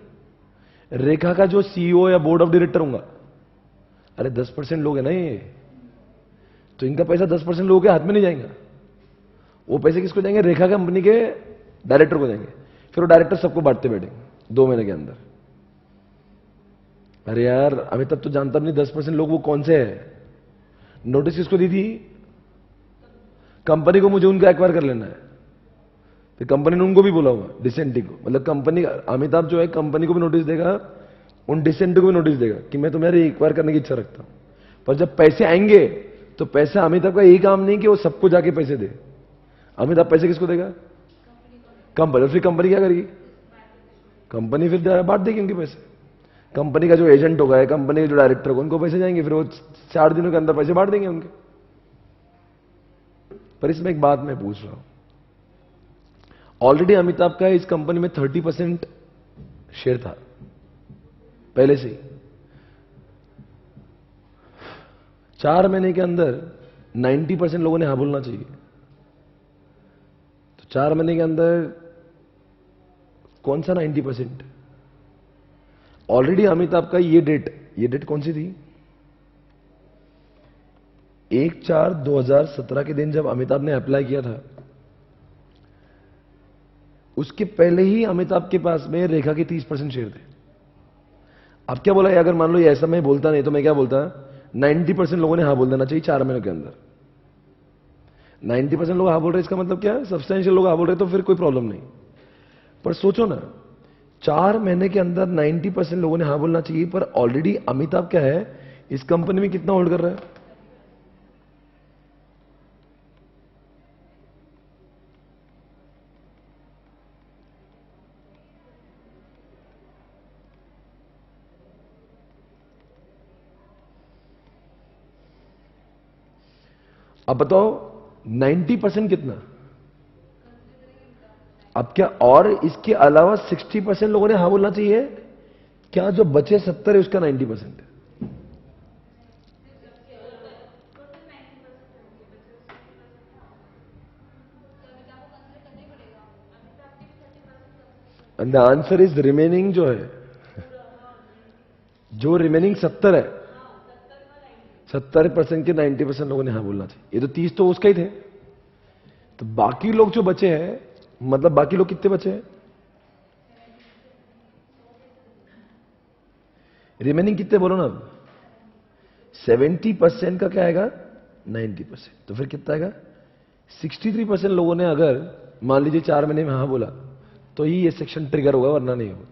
रेखा का जो सीईओ या बोर्ड ऑफ डायरेक्टर होगा, अरे 10% लोग है ना ये, तो इनका पैसा 10% लोगों के हाथ में नहीं जाएगा। वो पैसे किसको जाएंगे? रेखा कंपनी के डायरेक्टर को जाएंगे। फिर वो डायरेक्टर सबको बांटते बैठेंगे 2 महीने के अंदर। अरे यार अमिताभ तो जानता भी नहीं 10% लोग वो कौन से है। नोटिस किसको दी थी? कंपनी को, मुझे उनको एक्वायर कर लेना है। फिर कंपनी ने उनको भी बोला हुआ, डिसेंटिंग को। मतलब कंपनी, अमिताभ जो है कंपनी को भी नोटिस देगा, उन डिसेंट को भी नोटिस देगा कि मैं तुम्हारी एक्वायर करने की इच्छा रखता हूं। पर जब पैसे आएंगे तो पैसे, अमिताभ का यही काम नहीं कि वो सबको जाके पैसे दे। अमिताभ पैसे किसको देगा? कंपनी। फिर कंपनी क्या करेगी? कंपनी फिर बांट देगी उनके पैसे। कंपनी का जो एजेंट होगा, कंपनी के जो डायरेक्टर होगा, उनको पैसे जाएंगे, फिर वो 4 दिनों के अंदर पैसे बांट देंगे उनके। पर इसमें एक बात मैं पूछ रहा हूं, ऑलरेडी अमिताभ का इस कंपनी में 30% शेयर था पहले से ही। 4 महीने के अंदर 90% लोगों ने हाँ बोलना चाहिए। तो 4 महीने के अंदर कौन सा 90%? ऑलरेडी अमिताभ का ये डेट कौन सी थी? 1/4/2017 के दिन जब अमिताभ ने अप्लाई किया था, उसके पहले ही अमिताभ के पास में रेखा के 30% शेयर थे। अब क्या बोला? अगर मान लो ये ऐसा मैं बोलता नहीं तो मैं क्या बोलता? 90% लोगों ने हाँ बोल देना चाहिए 4 महीनों के अंदर। 90% लोग हाँ बोल रहे, इसका मतलब क्या है? सब्सटेंशियल लोग हाँ बोल रहे, तो फिर कोई प्रॉब्लम नहीं। पर सोचो ना, 4 महीने के अंदर 90% लोगों ने हाँ बोलना चाहिए, पर ऑलरेडी अमिताभ क्या है, इस कंपनी में कितना होल्ड कर रहा है? अब बताओ 90% कितना? अब क्या और इसके अलावा 60% लोगों ने हाँ बोलना चाहिए? क्या जो बचे 70 है उसका 90%? And the answer is remaining जो है, जो रिमेनिंग 70 है, 70% के 90% लोगों ने हाँ बोलना चाहिए। ये तो 30 तो उसका ही थे। तो बाकी लोग जो बचे हैं, मतलब बाकी लोग कितने बचे हैं? रिमेनिंग कितने बोलो ना अब? 70% का क्या आएगा? 90%। तो फिर कितना आएगा? 63% लोगों ने अगर मान लीजिए 4 महीने में हाँ बोला तो ही ये सेक्शन ट्रिगर होगा, वरना नहीं होगा।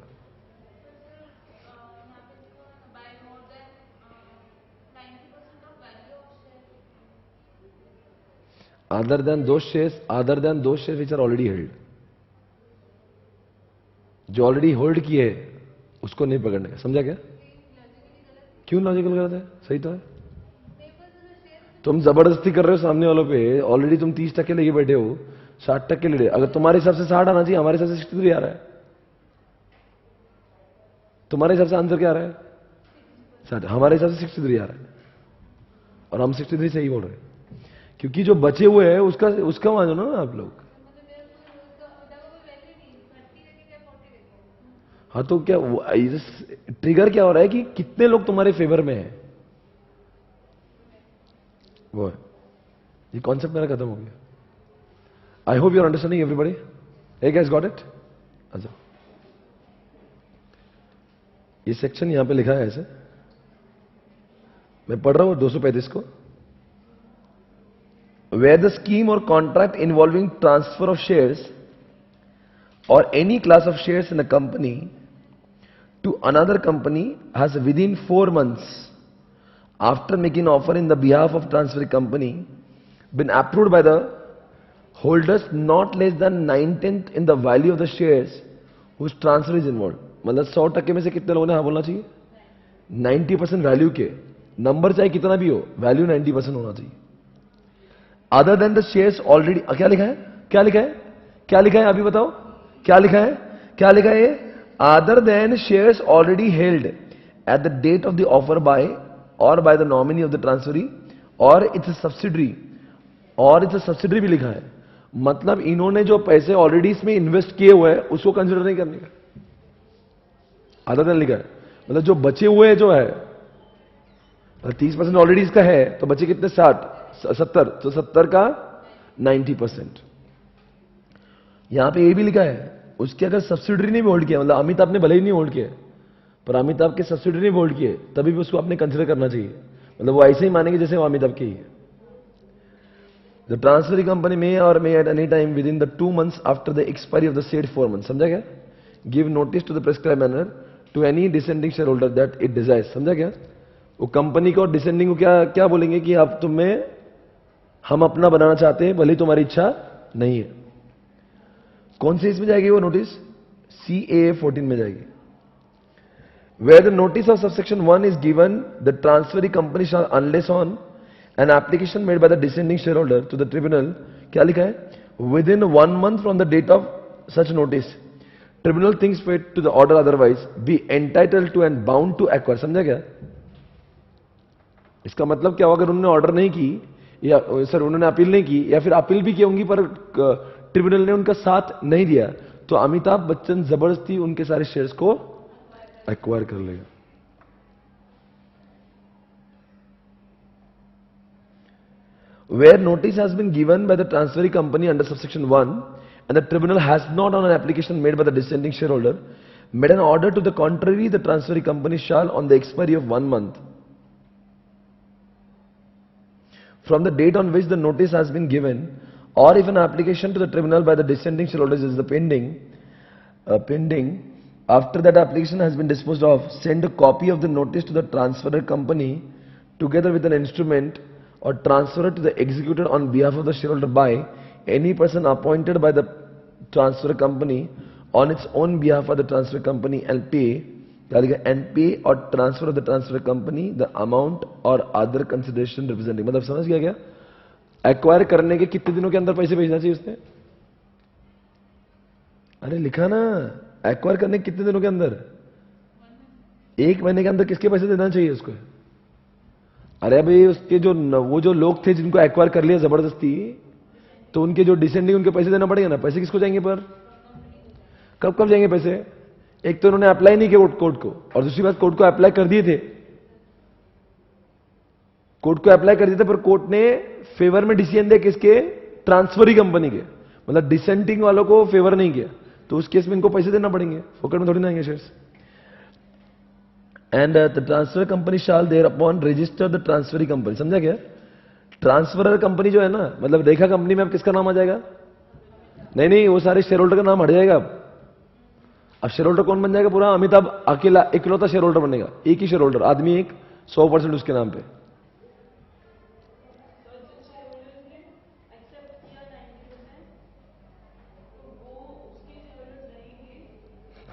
Other than those shares which are already held. जो ऑलरेडी होल्ड किए उसको नहीं पकड़ने का, समझा क्या? क्यों लॉजिकल गलत है? सही तो है। तुम जबरदस्ती कर रहे हो सामने वालों पे। ऑलरेडी तुम 30% लेके बैठे हो, 60% ले रहे। अगर तुम्हारे हिसाब से 60 आना चाहिए, हमारे हिसाब से 63 आ रहा है। तुम्हारे हिसाब से आंसर क्या आ रहा है? 60। हमारे हिसाब से 63 आ रहा है, और हम 63 से ही बोल रहे हैं। क्योंकि जो बचे हुए हैं उसका उसका मानो ना आप लोग। हाँ तो क्या ट्रिगर क्या हो रहा है कि कितने लोग तुम्हारे फेवर में है, वो है। ये कॉन्सेप्ट मेरा खत्म हो गया। I hope you are understanding everybody. hey guys got it? अच्छा, ये सेक्शन यहां पे लिखा है ऐसे, मैं पढ़ रहा हूं 235 को। Where the scheme or contract involving transfer of shares or any class of shares in a company to another company has within 4 months after making offer in the behalf of transferring company been approved by the holders not less than 9/10 in the value of the shares whose transfer is involved। मतलब 100% में से कितने लोगों ने हाँ बोलना चाहिए? 90% value के, नंबर चाहे कितना भी हो, वैल्यू 90% होना चाहिए। Other than the shares already, क्या लिखा है? क्या लिखा है? क्या लिखा है? अभी बताओ क्या लिखा है? क्या लिखा है? Other than shares already held at the date of the offer by or by the nominee of the transferee or its subsidiary, और इट्स सब्सिडरी भी लिखा है। मतलब इन्होंने जो पैसे ऑलरेडी इसमें इन्वेस्ट किए हुए हैं उसको कंसिडर नहीं करने का। अदर देन लिखा है, मतलब जो बचे हुए जो है, 30% ऑलरेडी इसका है, तो बचे कितने? 70। तो 70 का 90%। यहां पे ये भी लिखा है, उसके अगर सब्सिडरी नहीं होल्ड किया, मतलब अमिताभ ने भले ही नहीं होल्ड किया, पर अमिताभ के सब्सिडरी नहीं होल्ड किए, तभी भी उसको आपने कंसिडर करना चाहिए। मतलब वो ऐसे ही मानेंगे जैसे वो अमिताभ की है। द ट्रांसफरिंग कंपनी में or may at any time within the 2 months after the expiry of the said 4 months। समझा क्या? Give notice to the prescribe manner to any dissenting share holder that it desires. समझा क्या? वो company को और descending को क्या क्या बोलेंगे कि आप तुम्हें हम अपना बनाना चाहते हैं, भले तुम्हारी इच्छा नहीं है। कौन से इसमें जाएगी वो नोटिस? CAA 14 में जाएगी। Where the notice of subsection 1 is given, the transferring company shall, unless on an application made by the descending shareholder to the tribunal, क्या लिखा है? Within 1 month from the date of such notice, tribunal thinks fit to the order otherwise be entitled to and bound to acquire। समझा क्या? इसका मतलब क्या होगा? अगर उन्होंने ऑर्डर नहीं की, या सर उन्होंने अपील नहीं की, या फिर अपील भी की होंगी पर ट्रिब्यूनल ने उनका साथ नहीं दिया, तो अमिताभ बच्चन जबरदस्ती उनके सारे शेयर्स को एक्वायर कर लेगा। Where notice has been given by the transferring company under subsection 1 and the tribunal has not on an application made by the dissenting shareholder made an order to the contrary, the transferring company shall on the expiry of 1 month from the date on which the notice has been given, or if an application to the tribunal by the dissenting shareholders is the pending, after that application has been disposed of, send a copy of the notice to the transferor company together with an instrument or transfer to the executed on behalf of the shareholder by any person appointed by the transfer company on its own behalf of the transfer company and pay or transfer of the transfer company the amount or other consideration representing। मतलब समझ गया क्या? Acquire करने के कितने दिनों के अंदर पैसे भेजना चाहिए उसने? अरे लिखा ना, एक्वायर करने के कितने दिनों के अंदर? 1 महीने के अंदर किसके पैसे देना चाहिए उसको? अरे भाई उसके जो वो जो लोग थे जिनको एक्वायर कर लिया जबरदस्ती, तो उनके जो डिसेंडिंग उनके पैसे देना पड़ेगा ना। पैसे किसको जाएंगे पर? कब कब जाएंगे पैसे? एक तो उन्होंने अप्लाई नहीं किया कोर्ट को, और दूसरी बात कोर्ट को अप्लाई कर दिए थे, कोर्ट को अप्लाई कर दिए थे, पर कोर्ट ने फेवर में डिसीजन दिया किसके? ट्रांसफरी कंपनी के, मतलब डिसेंटिंग वालों को फेवर नहीं किया, तो उस केस में इनको पैसे देना पड़ेंगे, फोकट में थोड़ी ना आएंगे shares. And the transfer company shall thereupon register the transferee company. समझा क्या? ट्रांसफरर कंपनी जो है ना, मतलब रेखा कंपनी में अब किसका नाम आ जाएगा? नहीं नहीं, वो सारे शेयर होल्डर का नाम हट जाएगा। अब शेयर होल्डर कौन बन जाएगा? पूरा अमिताभ अकेला इकलौता शेयर होल्डर बनेगा, एक ही शेयर होल्डर, आदमी एक, 100% उसके नाम पे।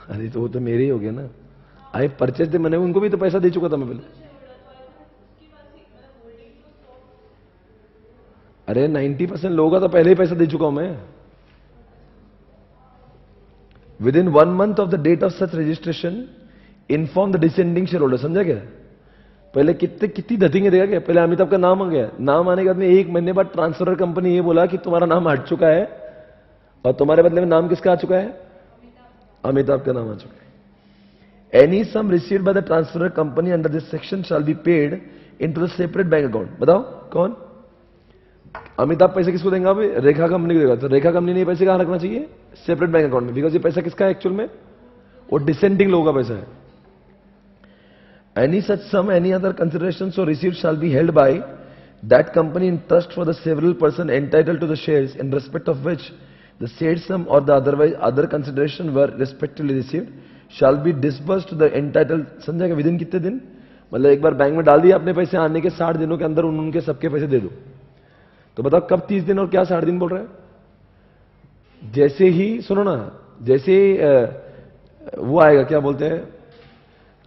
अरे तो वो तो मेरे ही हो गया ना। आई परचेज थे, मैंने उनको भी तो पैसा दे चुका था मैं पहले। अरे 90% लोगों का तो पहले ही पैसा दे चुका हूं मैं। Within 1 month of the date of such registration inform the dissenting share holder. समझा क्या? पहले कितनी धतिंगे देगा क्या? पहले अमिताभ का नाम आ गया, नाम आने के बाद में 1 महीने बाद ट्रांसफर कंपनी ये बोला कि तुम्हारा नाम हट चुका है, और तुम्हारे बदले में नाम किसका आ चुका है? अमिताभ का नाम आ चुका है। Any sum received by the transfer company under this section shall be paid into the separate bank account. बताओ कौन? अमिताभ पैसे किसको देंगे? अभी रेखा कंपनी को देगा, तो रेखा कंपनी ने पैसे कहां रखना चाहिए? सेपरेट बैंक अकाउंट में, बिकॉज ये पैसा किसका है एक्चुअल में? वो डिसेंडिंग लोगों का पैसा है। Any such sum any other consideration so received shall be held by that company in trust for the several person entitle to the shares in respect of which the said sum or the otherwise other consideration were respectively received shall be disbursed to the entitle. समझेगा? Within कितने दिन? मतलब एक बार bank में डाल दिया अपने पैसे, आने के 60 दिनों के अंदर उनके सबके पैसे दे दो। तो बताओ कब 30 दिन और क्या 60 दिन बोल रहे हैं? जैसे ही, सुनो ना, जैसे वो आएगा, क्या बोलते हैं,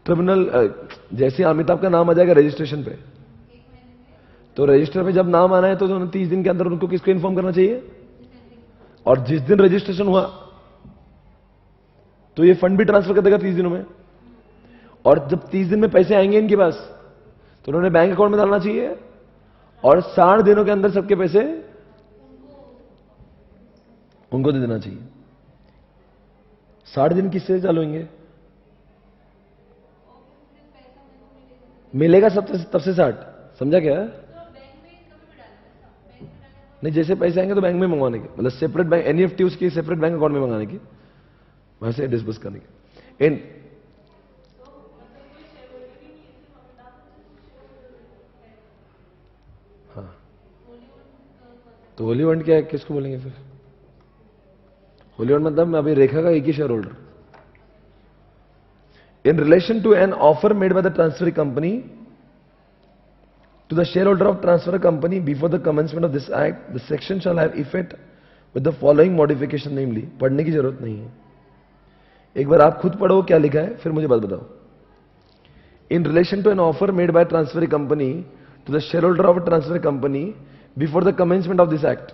ट्रिब्यूनल, जैसे अमिताभ का नाम आ जाएगा रजिस्ट्रेशन पे, तो रजिस्टर पे जब नाम आना है तो 30 दिन के अंदर उनको किसको इन्फॉर्म करना चाहिए? और जिस दिन रजिस्ट्रेशन हुआ तो ये फंड भी ट्रांसफर कर देगा 30 दिनों में, और जब 30 दिन में पैसे आएंगे इनके पास तो उन्होंने बैंक अकाउंट में डालना चाहिए, और 60 दिनों के अंदर सबके पैसे उनको दे देना चाहिए। 60 दिन किससे चालू होंगे? मिलेगा सब तब से 60। समझा क्या? नहीं, जैसे पैसे आएंगे तो बैंक में मंगवाने के, मतलब सेपरेट बैंक, एनईएफटी उसकी सेपरेट बैंक अकाउंट में मंगाने की, वहां से डिस्बर्स करने की। इन हाँ, तो होली वंड क्या है, किसको बोलेंगे फिर? होली वंड मतलब मैं अभी रेखा का एक ही share holder. In relation to an offer made by the transfer company to the shareholder of transfer company before the commencement of this act, the section shall have effect with the following modification, namely, पढ़ने की जरूरत नहीं है, एक बार आप खुद पढ़ो क्या लिखा है, फिर मुझे बात बताओ। In relation to an offer made by transfer company to the shareholder of a transfer company before the commencement of this act।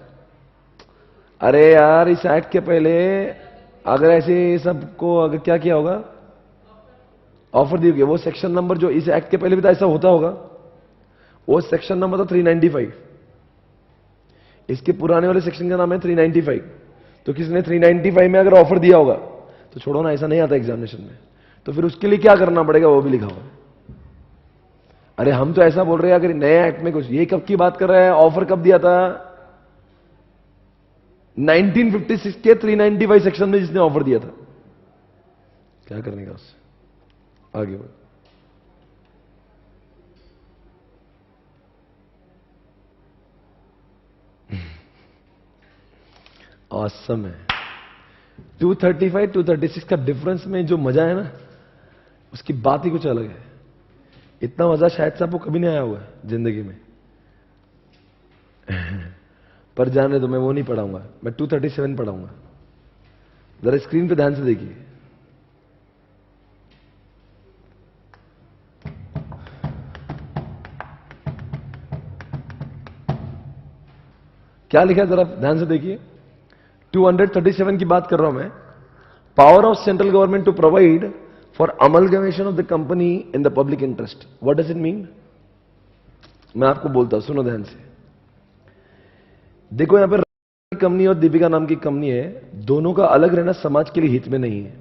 अरे यार, इस एक्ट के पहले अगर ऐसे सबको अगर क्या किया होगा, ऑफर दी होगी, वो सेक्शन नंबर जो इस एक्ट के पहले भी तो ऐसा होता होगा, वो सेक्शन नंबर तो 395, इसके पुराने वाले सेक्शन का नाम है 395। तो किसने 395 में अगर ऑफर दिया होगा तो छोड़ो ना, ऐसा नहीं आता एग्जामिनेशन में, तो फिर उसके लिए क्या करना पड़ेगा वो भी लिखा हुआ है। अरे हम तो ऐसा बोल रहे हैं, अगर नए एक्ट में कुछ, ये कब की बात कर रहे हैं, ऑफर कब दिया था? 1956 के 395 सेक्शन में जिसने ऑफर दिया था, क्या करने का उससे? आगे बढ़ो। ऑसम है। 235 236 का डिफरेंस में जो मजा है ना, उसकी बात ही कुछ अलग है। इतना मजा शायद से आपको कभी नहीं आया होगा जिंदगी में। पर जाने दो, मैं वो नहीं पढ़ाऊंगा, मैं 237 पढ़ाऊंगा। जरा स्क्रीन पे ध्यान से देखिए। क्या लिखा है जरा ध्यान से देखिए, 237 की बात कर रहा हूं मैं। Power of central government to provide for amalgamation of the company in the public interest. What does it mean? मैं आपको बोलता हूं, सुनो ध्यान से। देखो यहां पर कंपनी और दीपिका नाम की कंपनी है, दोनों का अलग रहना समाज के लिए हित में नहीं है।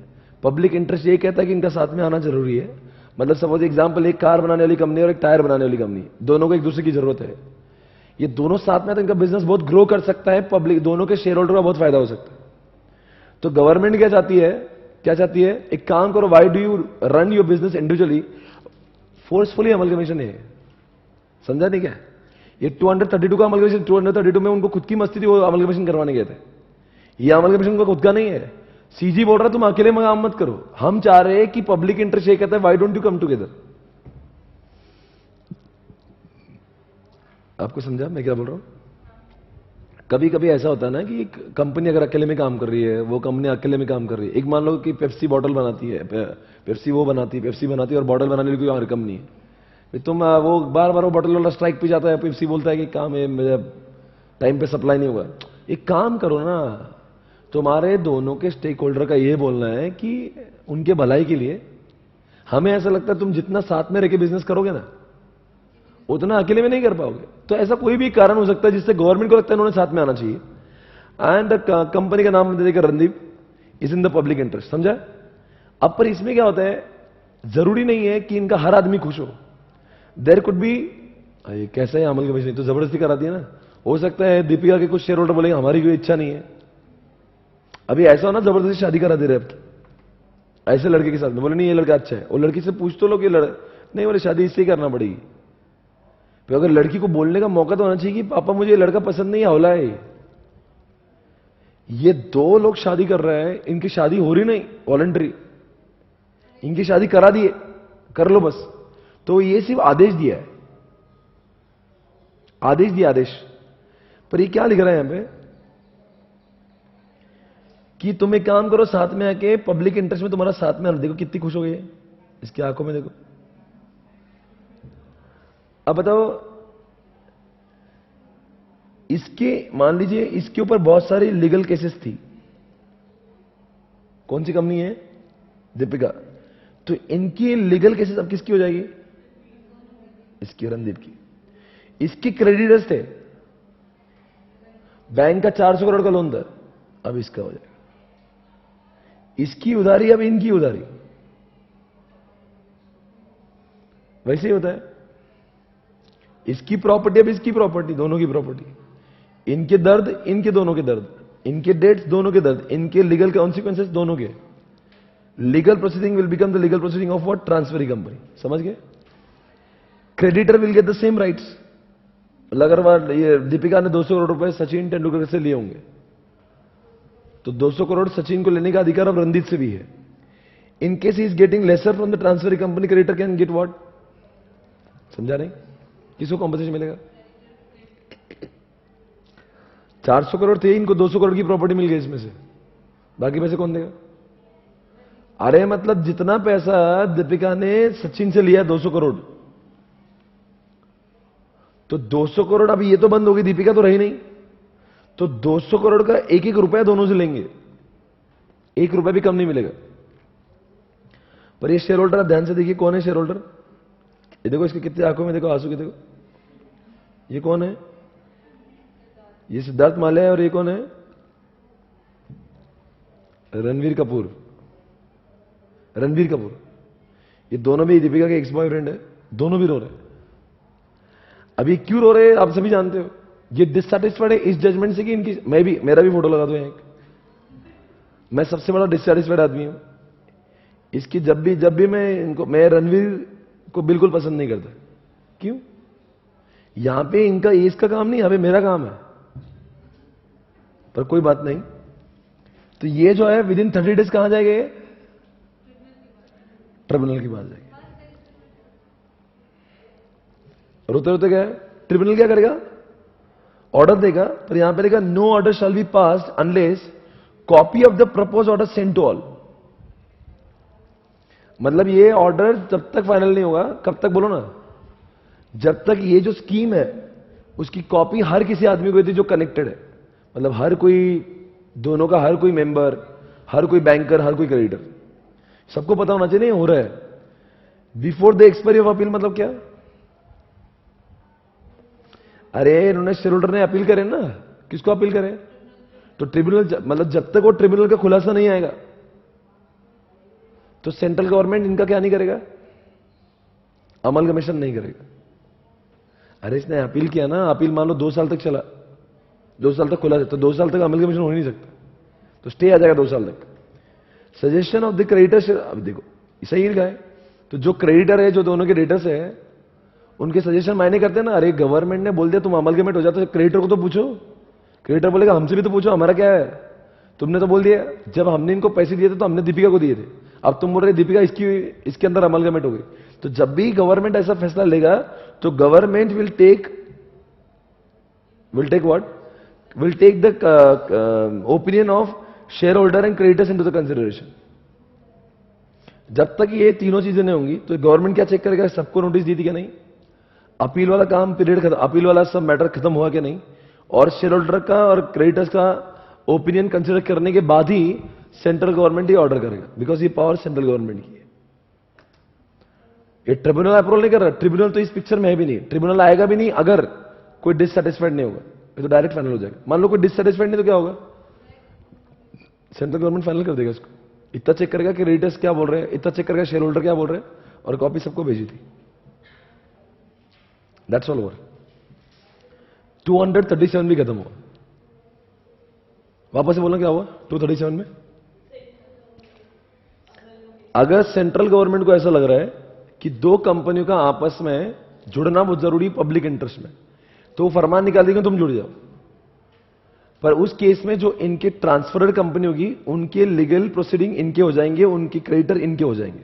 पब्लिक इंटरेस्ट ये कहता है कि इनका साथ में आना जरूरी है। मतलब सपोज एग्जांपल, एक कार बनाने वाली कंपनी और एक टायर बनाने वाली कंपनी, दोनों को एक दूसरे की जरूरत है। ये दोनों साथ में तो इनका बिजनेस बहुत ग्रो कर सकता है, पब्लिक दोनों के शेयर होल्डर का बहुत फायदा हो सकता है। तो गवर्नमेंट क्या चाहती है, क्या चाहती है? एक काम करो, why do you run your business individually, forcefully amalgamation है। समझा नहीं क्या? ये 232 का अमलगमेशन, 232 में उनको खुद की मस्ती थी, वो अमलगमेशन करवाने गए थे। ये अमलगमेशन उनका खुद का नहीं है। सीजी बोल रहा है तुम अकेले में काम मत करो, हम चाह रहे हैं कि पब्लिक इंटरेस्ट ये कहता है why don't you come together. आपको समझा मैं क्या बोल रहा हूं? कभी कभी ऐसा होता है ना कि एक कंपनी अगर अकेले में काम कर रही है, वो कंपनी अकेले में काम कर रही है। एक मान लो कि पेप्सी बॉटल बनाती है, पेप्सी वो बनाती है, पेप्सी बनाती है और बॉटल बनाने वाली कोई और कंपनी है। तुम वो बार बार वो बॉटल वाला स्ट्राइक पे जाता है, पेप्सी बोलता है कि काम है मेरा टाइम पे सप्लाई नहीं हुआ। एक काम करो ना, तुम्हारे दोनों के स्टेक होल्डर का ये बोलना है कि उनके भलाई के लिए, हमें ऐसा लगता है तुम जितना साथ में रह के बिजनेस करोगे ना, उतना अकेले में नहीं कर पाओगे। तो ऐसा कोई भी कारण हो सकता है जिससे गवर्नमेंट को लगता है उन्होंने साथ में आना चाहिए। एंड कंपनी का नाम दे देकर Randeep is in the public interest. समझा? अब पर इसमें क्या होता है, जरूरी नहीं है कि इनका हर आदमी खुश हो। देयर कुड बी, कैसा है अमल कमीशन, तो जबरदस्ती करा दिया ना। हो सकता है दीपिका के कुछ शेयर होल्डर बोलेंगे हमारी कोई इच्छा नहीं है। अभी ऐसा हो ना, जबरदस्ती शादी करा दे रहे अब ऐसे लड़के के साथ में, बोले नहीं ये लड़का अच्छा है, वो लड़की से पूछ तो लो कि नहीं, बोले शादी इससे ही करना पड़ेगी। तो अगर लड़की को बोलने का मौका तो होना चाहिए कि पापा मुझे ये लड़का पसंद नहीं है, हौला है। ये दो लोग शादी कर रहे हैं, इनकी शादी हो रही नहीं वॉलंटरी, इनकी शादी करा दिए, कर लो बस। तो ये सिर्फ आदेश दिया है, आदेश दिया, आदेश। पर ये क्या लिख रहा है यहां पे कि तुम एक काम करो, साथ में आके पब्लिक इंटरेस्ट में तुम्हारा साथ में आना। देखो कितनी खुश हो गई है इसकी आंखों में, देखो। अब बताओ, इसके मान लीजिए इसके ऊपर बहुत सारी लीगल केसेस थी। कौन सी कंपनी है? दीपिका। तो इनकी लीगल केसेस अब किसकी हो जाएगी? इसकी, रणदीप की। इसके क्रेडिटर्स थे, बैंक का 400 करोड़ का लोन था, अब इसका हो जाएगा। इसकी उधारी अब इनकी उधारी। वैसे ही होता है, इसकी प्रॉपर्टी अब इसकी प्रॉपर्टी, दोनों की प्रॉपर्टी। इनके दर्द, इनके दोनों के दर्द, इनके डेट्स, दोनों के दर्द, इनके लीगल कॉन्सिक्वेंसेस, दोनों के। Legal proceeding will become the legal proceeding of what? Transferring company. समझ गए? Creditor will get the same rights. अगर ये दीपिका ने 200 करोड़ रुपए सचिन तेंदुलकर से लिए होंगे, तो 200 करोड़ सचिन को लेने का अधिकार अब रणदीप से भी है। In case is getting lesser from the transferring company, creditor can get what? समझा नहीं? किसको कॉम्पनसेशन मिलेगा? 400 करोड़ थे, इनको 200 करोड़ की प्रॉपर्टी मिल गई इसमें से, बाकी पैसे कौन देगा? अरे मतलब जितना पैसा दीपिका ने सचिन से लिया 200 करोड़, तो 200 करोड़ अब ये तो बंद हो गई, दीपिका तो रही नहीं, तो 200 करोड़ का एक एक रुपया दोनों से लेंगे, एक रुपया भी कम नहीं मिलेगा। पर ये शेयर होल्डर, ध्यान से देखिए कौन है शेयर होल्डर। ये देखो इसके कितने आंखों में देखो आंसू के, देखो ये कौन है? ये सिद्धार्थ माल्या है। और ये कौन है? रणवीर कपूर। रणबीर कपूर। ये दोनों भी दीपिका के एक्स बॉयफ्रेंड है, दोनों भी रो रहे हैं। अभी क्यों रो रहे हैं आप सभी जानते हो। ये डिससेटिस्फाइड है इस जजमेंट से कि इनकी, मैं भी, मेरा भी फोटो लगा दो एक, मैं सबसे बड़ा डिससेटिस्फाइड आदमी हूं। इसकी जब भी मैं रणवीर को बिल्कुल पसंद नहीं करता। क्यों? यहां पे इनका एज का काम नहीं, यहां पे मेरा काम है। पर कोई बात नहीं। तो ये जो है विद इन 30 डेज कहां जाएंगे? ट्रिब्यूनल की बात जाएगी। रोते रोते गए, ट्रिब्यूनल क्या करेगा? ऑर्डर देगा। पर यहां पे लिखा no order shall be passed unless copy of the propose order send to all. मतलब ये ऑर्डर जब तक फाइनल नहीं होगा, कब तक बोलो ना, जब तक ये जो स्कीम है उसकी कॉपी हर किसी आदमी को दी जो कनेक्टेड है, मतलब हर कोई, दोनों का हर कोई मेंबर, हर कोई बैंकर, हर कोई क्रेडिटर, सबको पता होना चाहिए नहीं हो रहा है before the expiry of appeal. मतलब क्या? अरे इन्होंने शेयर होल्डर ने अपील करे ना, किसको अपील करे? तो ट्रिब्यूनल, मतलब जब तक वो ट्रिब्यूनल का खुलासा नहीं आएगा तो सेंट्रल गवर्नमेंट इनका क्या नहीं करेगा? अमलगमेशन नहीं करेगा। अरे इसने अपील किया ना, अपील मान लो 2 साल तक चला, 2 साल तक खुला, तो 2 साल तक अमलगमेशन हो ही नहीं सकता, तो स्टे आ जाएगा 2 साल तक। सजेशन ऑफ द क्रेडिटर, अब देखो सही लिखा है, तो जो क्रेडिटर है, जो दोनों के डेटर्स है, उनके सजेशन मायने करते हैं ना। अरे गवर्नमेंट ने बोल दिया तुम अमलगमेंट हो जाते, तो क्रेडिटर को तो पूछो, क्रेडिटर बोलेगा हमसे भी तो पूछो, हमारा क्या है, तुमने तो बोल दिया, जब हमने इनको पैसे दिए थे तो हमने दीपिका को दिए थे, अब तुम बोल रहे दीपिका इसके अंदर अमलगमेंट हो गई। तो जब भी गवर्नमेंट ऐसा फैसला लेगा तो government will take what, will take the opinion of shareholder and creditors into the consideration. जब तक ये तीनों चीजें नहीं होंगी तो गवर्नमेंट क्या चेक करेगा? सबको नोटिस दी थी क्या नहीं, अपील वाला काम पीरियड खत्म, अपील वाला सब मैटर खत्म हुआ कि नहीं, और शेयर होल्डर का और क्रेडिटर्स का ओपिनियन कंसिडर करने के बाद ही सेंट्रल गवर्नमेंट ही ऑर्डर करेगा, बिकॉज ये पावर सेंट्रल गवर्नमेंट की है। ये ट्रिब्यूनल अप्रूवल नहीं कर रहा, ट्रिब्यूनल तो इस पिक्चर में है भी नहीं, ट्रिब्यूनल आएगा भी नहीं अगर कोई डिससेटिस्फाइड नहीं होगा, ये तो डायरेक्ट फाइनल हो जाएगा। मान लो कोई डिससेटिस्फाइड नहीं तो क्या होगा? सेंट्रल गवर्नमेंट फाइनल कर देगा इसको, इतना चेक करेगा कि क्रेडिटर्स क्या बोल रहे हैं, इतना चेक करेगा शेयर होल्डर क्या बोल रहे हैं, और कॉपी सबको भेजी थी। That's all over. 237 भी खत्म हुआ। वापस से बोलना क्या हुआ 237 में? अगर सेंट्रल गवर्नमेंट को ऐसा लग रहा है कि 2 कंपनियों का आपस में जुड़ना बहुत जरूरी पब्लिक इंटरेस्ट में, तो वो फरमान निकाल देंगे तुम जुड़ जाओ। पर उस केस में जो इनके ट्रांसफरर कंपनी होगी उनके लीगल प्रोसीडिंग इनके हो जाएंगे, उनके क्रेडिटर इनके हो जाएंगे।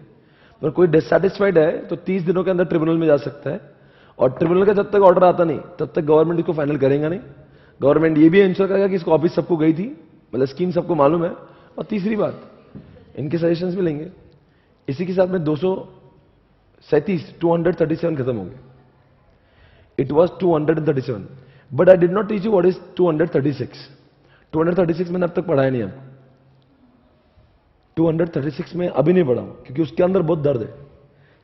पर कोई डिससैटिस्फाइड है तो 30 दिनों के अंदर ट्रिब्यूनल में जा सकता है, और ट्रिब्यूनल का जब तक ऑर्डर आता नहीं तब तक गवर्नमेंट इसको फाइनल करेगा नहीं। गवर्नमेंट ये भी इंश्योर करेगा कि इसको ऑफिस सबको गई थी, मतलब स्कीम सबको मालूम है। और तीसरी बात, इनके सजेशंस भी लेंगे। इसी के साथ में 237 खत्म हो गए। It was 237, but I did not teach you what is 236। 236 मैंने अब तक पढ़ाया नहीं आपको, 236 में अभी नहीं पढ़ा क्योंकि उसके अंदर बहुत दर्द है।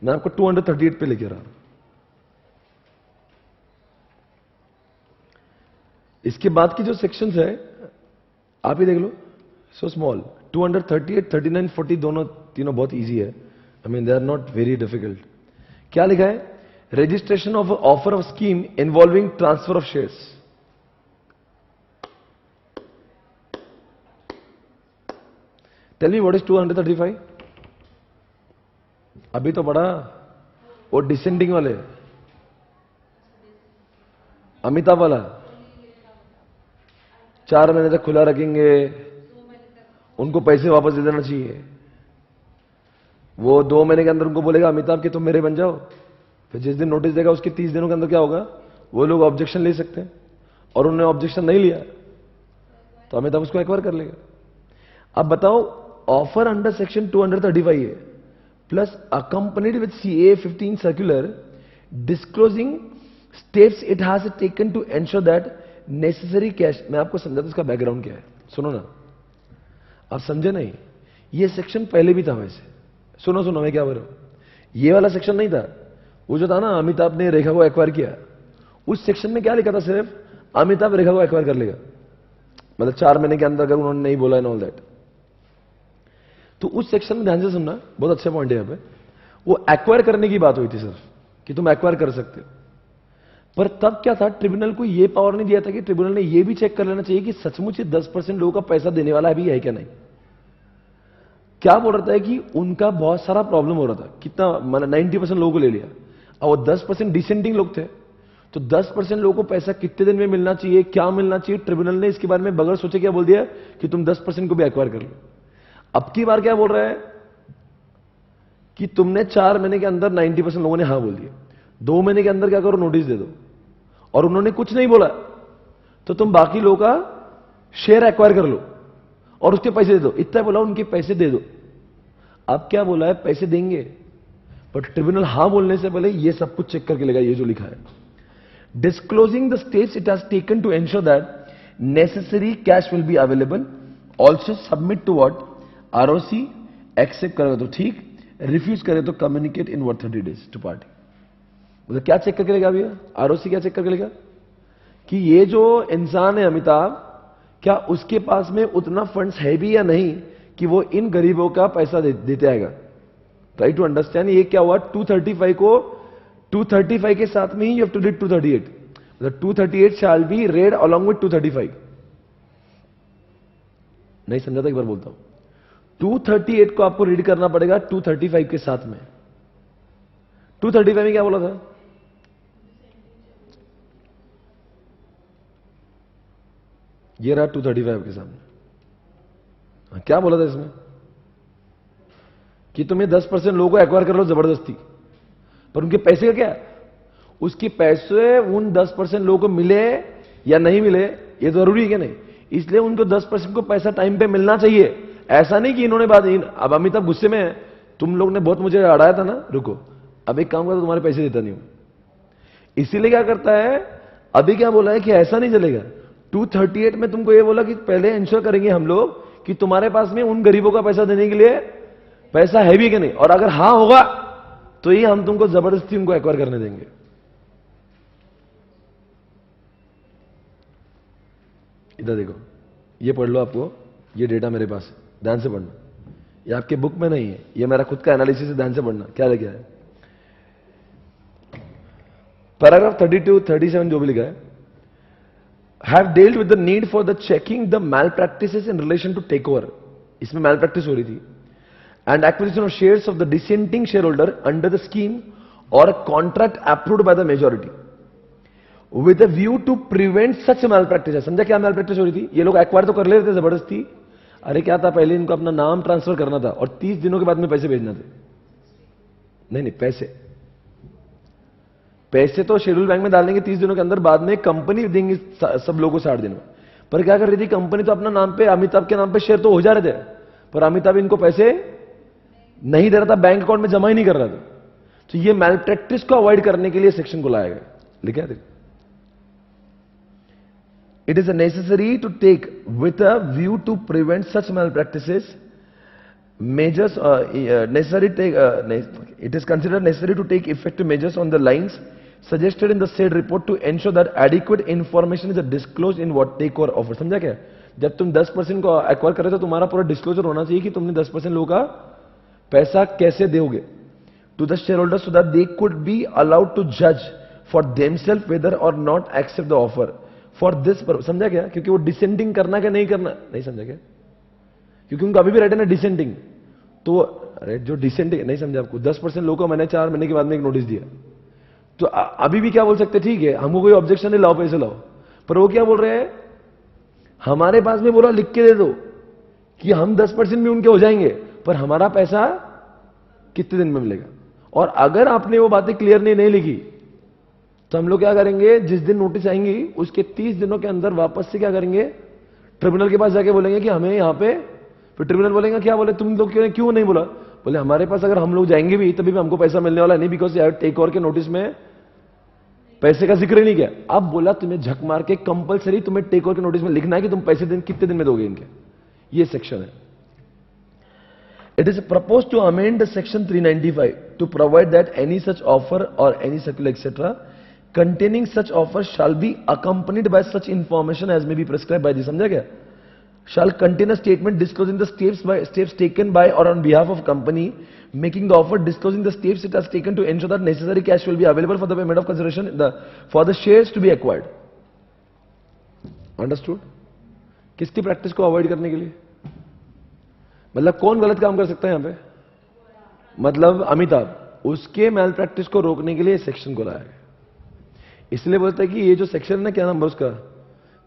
मैं आपको 238 पे लेके रहा हूं। इसके बाद की जो सेक्शंस है आप ही देख लो, सो स्मॉल। 238, 39, 40 दोनों तीनों बहुत इजी है, I mean they are not very difficult. क्या लिखा है? Registration of offer of scheme involving transfer of shares. Tell me what is 235? अभी तो पढ़ा, वो डिसेंडिंग वाले, अमिताभ वाला, 4 महीने तक खुला रखेंगे, उनको पैसे वापस दे देना चाहिए। वो 2 महीने के अंदर उनको बोलेगा अमिताभ कि तुम मेरे बन जाओ, फिर जिस दिन नोटिस देगा उसके 30 दिनों के अंदर क्या होगा, वो लोग ऑब्जेक्शन ले सकते हैं, और उन्होंने ऑब्जेक्शन नहीं लिया तो अमिताभ उसको एक्वायर कर लेगा। अब बताओ, ऑफर अंडर सेक्शन 235 है, plus accompanied with CA 15 circular disclosing steps it has taken to ensure that necessary cash. मैं आपको समझाता हूं इसका बैकग्राउंड क्या है, सुनो ना। आप समझे नहीं, ये सेक्शन पहले भी था वैसे। सुनो सुनो मैं क्या बोल रहा हूं, ये वाला सेक्शन नहीं था, वो जो था ना अमिताभ ने रेखा को एक्वायर किया, उस सेक्शन में क्या लिखा था? सिर्फ अमिताभ रेखा को एक्वायर कर लेगा, मतलब 4 महीने के अंदर अगर उन्होंने नहीं बोला एंड ऑल दैट। तो उस सेक्शन में ध्यान से सुनना, बहुत अच्छे पॉइंट है यहां पे। वो एक्वायर करने की बात हुई थी सिर्फ, कि तुम एक्वायर कर सकते हो। पर तब क्या था, ट्रिब्यूनल को यह पावर नहीं दिया था कि ट्रिब्यूनल ने यह भी चेक कर लेना चाहिए कि सचमुच 10% लोगों का पैसा देने वाला भी है क्या नहीं। क्या बोल रहा था कि उनका बहुत सारा प्रॉब्लम हो रहा था, कितना, मतलब 90% लोगों को ले लिया, और वो 10% डिसेंडिंग लोग थे। तो 10% लोगों को पैसा कितने दिन में मिलना चाहिए, क्या मिलना चाहिए, ट्रिब्यूनल ने इसके बारे में बगैर सोचे क्या बोल दिया कि तुम 10% को भी एक्वायर कर लो। अब की बार क्या बोल रहा है कि तुमने 4 महीने के अंदर 90% लोगों ने हां बोल दिया, 2 महीने के अंदर क्या करो, नोटिस दे दो, और उन्होंने कुछ नहीं बोला तो तुम बाकी लोगों का शेयर एक्वायर कर लो और उसके पैसे दे दो। इतना बोला, उनके पैसे दे दो। अब क्या बोला है, पैसे देंगे, पर ट्रिब्यूनल हां बोलने से पहले ये सब कुछ चेक करके लेगा, ये जो लिखा है। Disclosing the steps it has taken to ensure that necessary cash will be available, also submit to what ROC, accept करेगा तो ठीक, रिफ्यूज करे तो communicate in what 30 days to party. मतलब क्या चेक करके लेगा भैया आरओसी, क्या चेक करके लेगा कि ये जो इंसान है अमिताभ, क्या उसके पास में उतना फंड्स है भी या नहीं कि वो इन गरीबों का पैसा देते आएगा। ट्राई टू अंडरस्टैंड ये क्या हुआ 235 को 235 के साथ में ही यू हैव टू रीड 238, मतलब 238 shall be red along with 235। नहीं समझा था, एक बार बोलता हूं, 238 को आपको रीड करना पड़ेगा 235 के साथ में। 235 में क्या बोला था, ये रहा 235 के सामने। क्या बोला था इसमें कि तुम्हें 10% लोगों को एक्वायर कर लो जबरदस्ती, पर उनके पैसे का क्या, उसके पैसे उन 10% लोगों को मिले या नहीं मिले ये जरूरी है क्या नहीं, इसलिए उनको 10% को पैसा टाइम पे मिलना चाहिए। ऐसा नहीं कि इन्होंने बात, अब अमिताभ गुस्से में है, तुम लोग ने बहुत मुझे अड़ाया था ना, रुको अब एक काम करो, तुम्हारे पैसे देता नहीं हूं। इसीलिए क्या करता है, अभी क्या बोला है कि ऐसा नहीं चलेगा। 238 में तुमको ये बोला कि पहले इंश्योर करेंगे हम लोग कि तुम्हारे पास में उन गरीबों का पैसा देने के लिए पैसा है भी कि नहीं, और अगर हां होगा तो ही हम तुमको जबरदस्ती उनको एक्वायर करने देंगे। इधर देखो, ये पढ़ लो, आपको ये डेटा मेरे पास है, ध्यान से पढ़ना, ये आपके बुक में नहीं है, ये मेरा खुद का एनालिसिस है, ध्यान से पढ़ना क्या लिखा है। पैराग्राफ 32, 37 जो भी लिखा है, have dealt with the need for the checking the malpractices in relation to takeover, इसमें malpractice हो रही थी, and acquisition of shares of the dissenting shareholder under the scheme or a contract approved by the majority with a view to prevent such malpractices। समझा क्या malpractice हो रही थी, ये लोग एक्वायर तो कर ले रहे थे जबरदस्ती, अरे क्या था, पहले इनको अपना नाम ट्रांसफर करना था और 30 दिनों के बाद में पैसे भेजना थे, नहीं पैसे तो शेड्यूल बैंक में डालेंगे 30 दिनों के अंदर, बाद में कंपनी देंगी सब लोगों को 60 दिन में। पर क्या कर रही थी कंपनी, तो अपना नाम पे अमिताभ के नाम पे शेयर तो हो जा रहे थे, पर अमिताभ इनको पैसे नहीं दे रहा था, बैंक अकाउंट में जमा ही नहीं कर रहा था। तो ये मैल प्रैक्टिस को अवॉइड करने के लिए सेक्शन को लाया गया, लिखा है it is necessary to take with a view to prevent such malpractices measures necessary take it is considered necessary to take effective measures on the lines suggested in the said report to ensure that adequate information is disclosed in what take or offer। समझा क्या, जब तुम 10% को acquire कर रहे हो तो तुम्हारा पूरा डिस्क्लोजर होना चाहिए कि तुमने 10% लोगों का पैसा कैसे दोगे to the shareholder, so that they could be allowed to जज for themselves whether or not accept the offer for this. समझा क्या, क्योंकि वो डिसेंडिंग करना क्या नहीं करना, नहीं समझा क्या, क्योंकि उनको अभी भी राइट है ना डिसेंडिंग, तो अरे जो डिसेंडिंग नहीं समझा आपको, 10% लोगों को मैंने 4 महीने के बाद में एक नोटिस दिया, तो अभी भी क्या बोल सकते, ठीक है हमको कोई ऑब्जेक्शन नहीं, लाओ पैसे लाओ, पर वो क्या बोल रहे हैं, हमारे पास में बोला लिख के दे दो कि हम 10% भी उनके हो जाएंगे, पर हमारा पैसा कितने दिन में मिलेगा। और अगर आपने वो बातें क्लियर नहीं लिखी तो हम लोग क्या करेंगे, जिस दिन नोटिस आएंगी उसके 30 दिनों के अंदर वापस से क्या करेंगे, ट्रिब्यूनल के पास जाके बोलेंगे कि हमें यहां पे, फिर ट्रिब्यूनल बोलेगा क्या बोले तुम लोग क्यों नहीं बोला, बोले हमारे पास अगर हम लोग जाएंगे भी तभी भी हमको पैसा मिलने वाला नहीं, बिकॉज टेक ओवर के नोटिस में पैसे का जिक्र ही नहीं किया। अब बोला तुम्हें झक मार के कंपलसरी तुम्हें टेक ओवर के नोटिस में लिखना है कि तुम पैसे कितने दिन में दोगे इनके, ये सेक्शन है। It is propose to amend section 395 to provide that any such offer or any circular etcetera containing such offer shall be accompanied by such information as may be prescribed by the, समझा क्या, shall contain a statement disclosing the steps taken by or on behalf of company making the offer, disclosing the steps it has taken to ensure that necessary cash will be available for the payment of consideration for the shares to be acquired। Understood? किसकी practice को avoid करने के लिए, मतलब कौन गलत काम कर सकता है यहां पे, मतलब अमिताभ, उसके मैल प्रैक्टिस को रोकने के लिए सेक्शन को लाया। इसलिए बोलता है कि ये जो सेक्शन है ना, क्या नाम है उसका,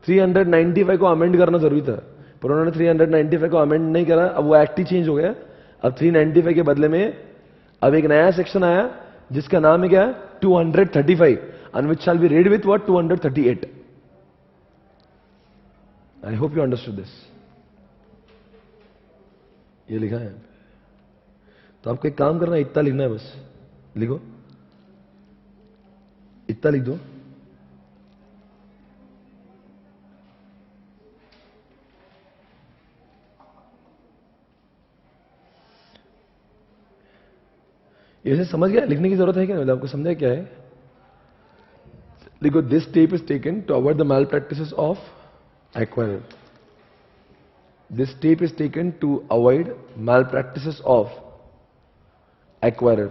395 को अमेंड करना जरूरी था, पर उन्होंने 395 को अमेंड नहीं करा, अब वो एक्ट ही चेंज हो गया। अब 395 के बदले में अब एक नया सेक्शन आया जिसका नाम है क्या, 235, and which shall be red with what 238। I hope you understood this, ये लिखा है। तो आपको एक काम करना है, इतना लिखना है, बस लिखो, इतना लिख दो, इसे समझ गया, लिखने की जरूरत है क्या? मतलब आपको समझा क्या है? देखो, this step is taken to avoid the malpractices of acquirer. This step is taken to avoid malpractices of acquirer.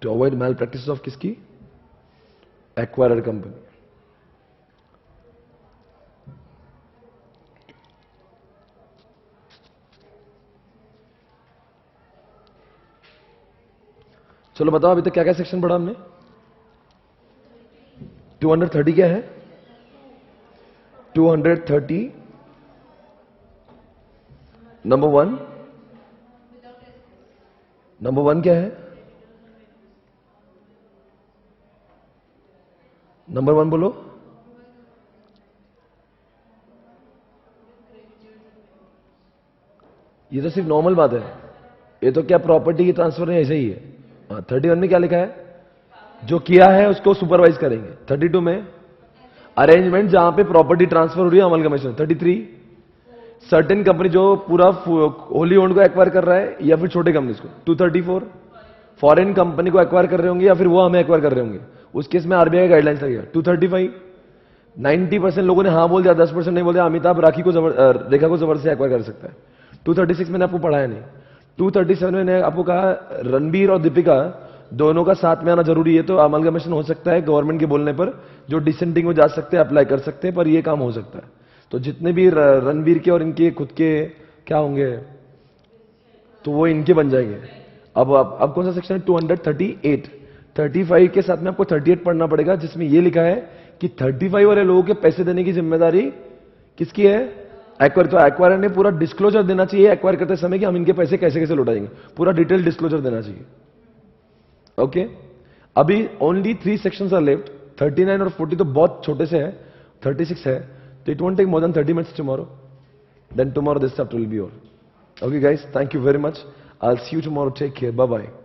To avoid malpractices of किसकी? Acquirer company. चलो बताओ अभी तक क्या क्या सेक्शन पढ़ा हमने? 230 क्या है? 230 नंबर वन क्या है? नंबर वन बोलो. ये तो सिर्फ नॉर्मल बात है. ये तो क्या प्रॉपर्टी की ट्रांसफर है, ऐसे ही है. 31 में क्या लिखा है? जो किया है उसको सुपरवाइज करेंगे. 32 में अरेंजमेंट जहां पे प्रॉपर्टी ट्रांसफर हो रही है, अमलगमेशन. 33 सर्टेन कंपनी जो पूरा होली ओन्ड को एक्वायर कर रहा है या फिर छोटे कंपनीज को. 234 फॉरेन कंपनी को एक्वायर कर रहे होंगे या फिर वो हमें एक्वायर कर रहे होंगे, उस केस में आरबीआई का गाइडलाइंस लगेगा. 235 90% लोगों ने हां बोल दिया, 10% नहीं बोल दिया. अमिताभ राखी को रेखा को जबरदस्ती एक्वायर कर सकता है. 236 मैंने आपको पढ़ाया नहीं. 237 में मैंने आपको कहा रणबीर और दीपिका दोनों का साथ में आना जरूरी है, तो अमलगमेशन हो सकता है गवर्नमेंट के बोलने पर. जो डिसेंटिंग में जा सकते हैं अप्लाई कर सकते हैं, पर ये काम हो सकता है. तो जितने भी रणबीर के और इनके खुद के क्या होंगे, तो वो इनके बन जाएंगे. अब कौन सा सेक्शन है? 238. 35 के साथ में आपको 38 पढ़ना पड़ेगा, जिसमें ये लिखा है कि 35 वाले लोगों के पैसे देने की जिम्मेदारी किसकी है? एक्वायर. तो एक्वायर ने पूरा डिस्क्लोजर देना चाहिए एक्वायर करते समय कि हम इनके पैसे कैसे कैसे लौटाएंगे. पूरा डिटेल डिस्क्लोजर देना चाहिए. ओके. अभी ओनली 3 सेक्शंस आर लेफ्ट. 39 और 40 तो बहुत छोटे से है. 36 है, तो it won't take more than 30 minutes tomorrow. Then tomorrow this chapter will be over. Okay guys, thank you very much. I'll see you tomorrow. Take care. Bye bye.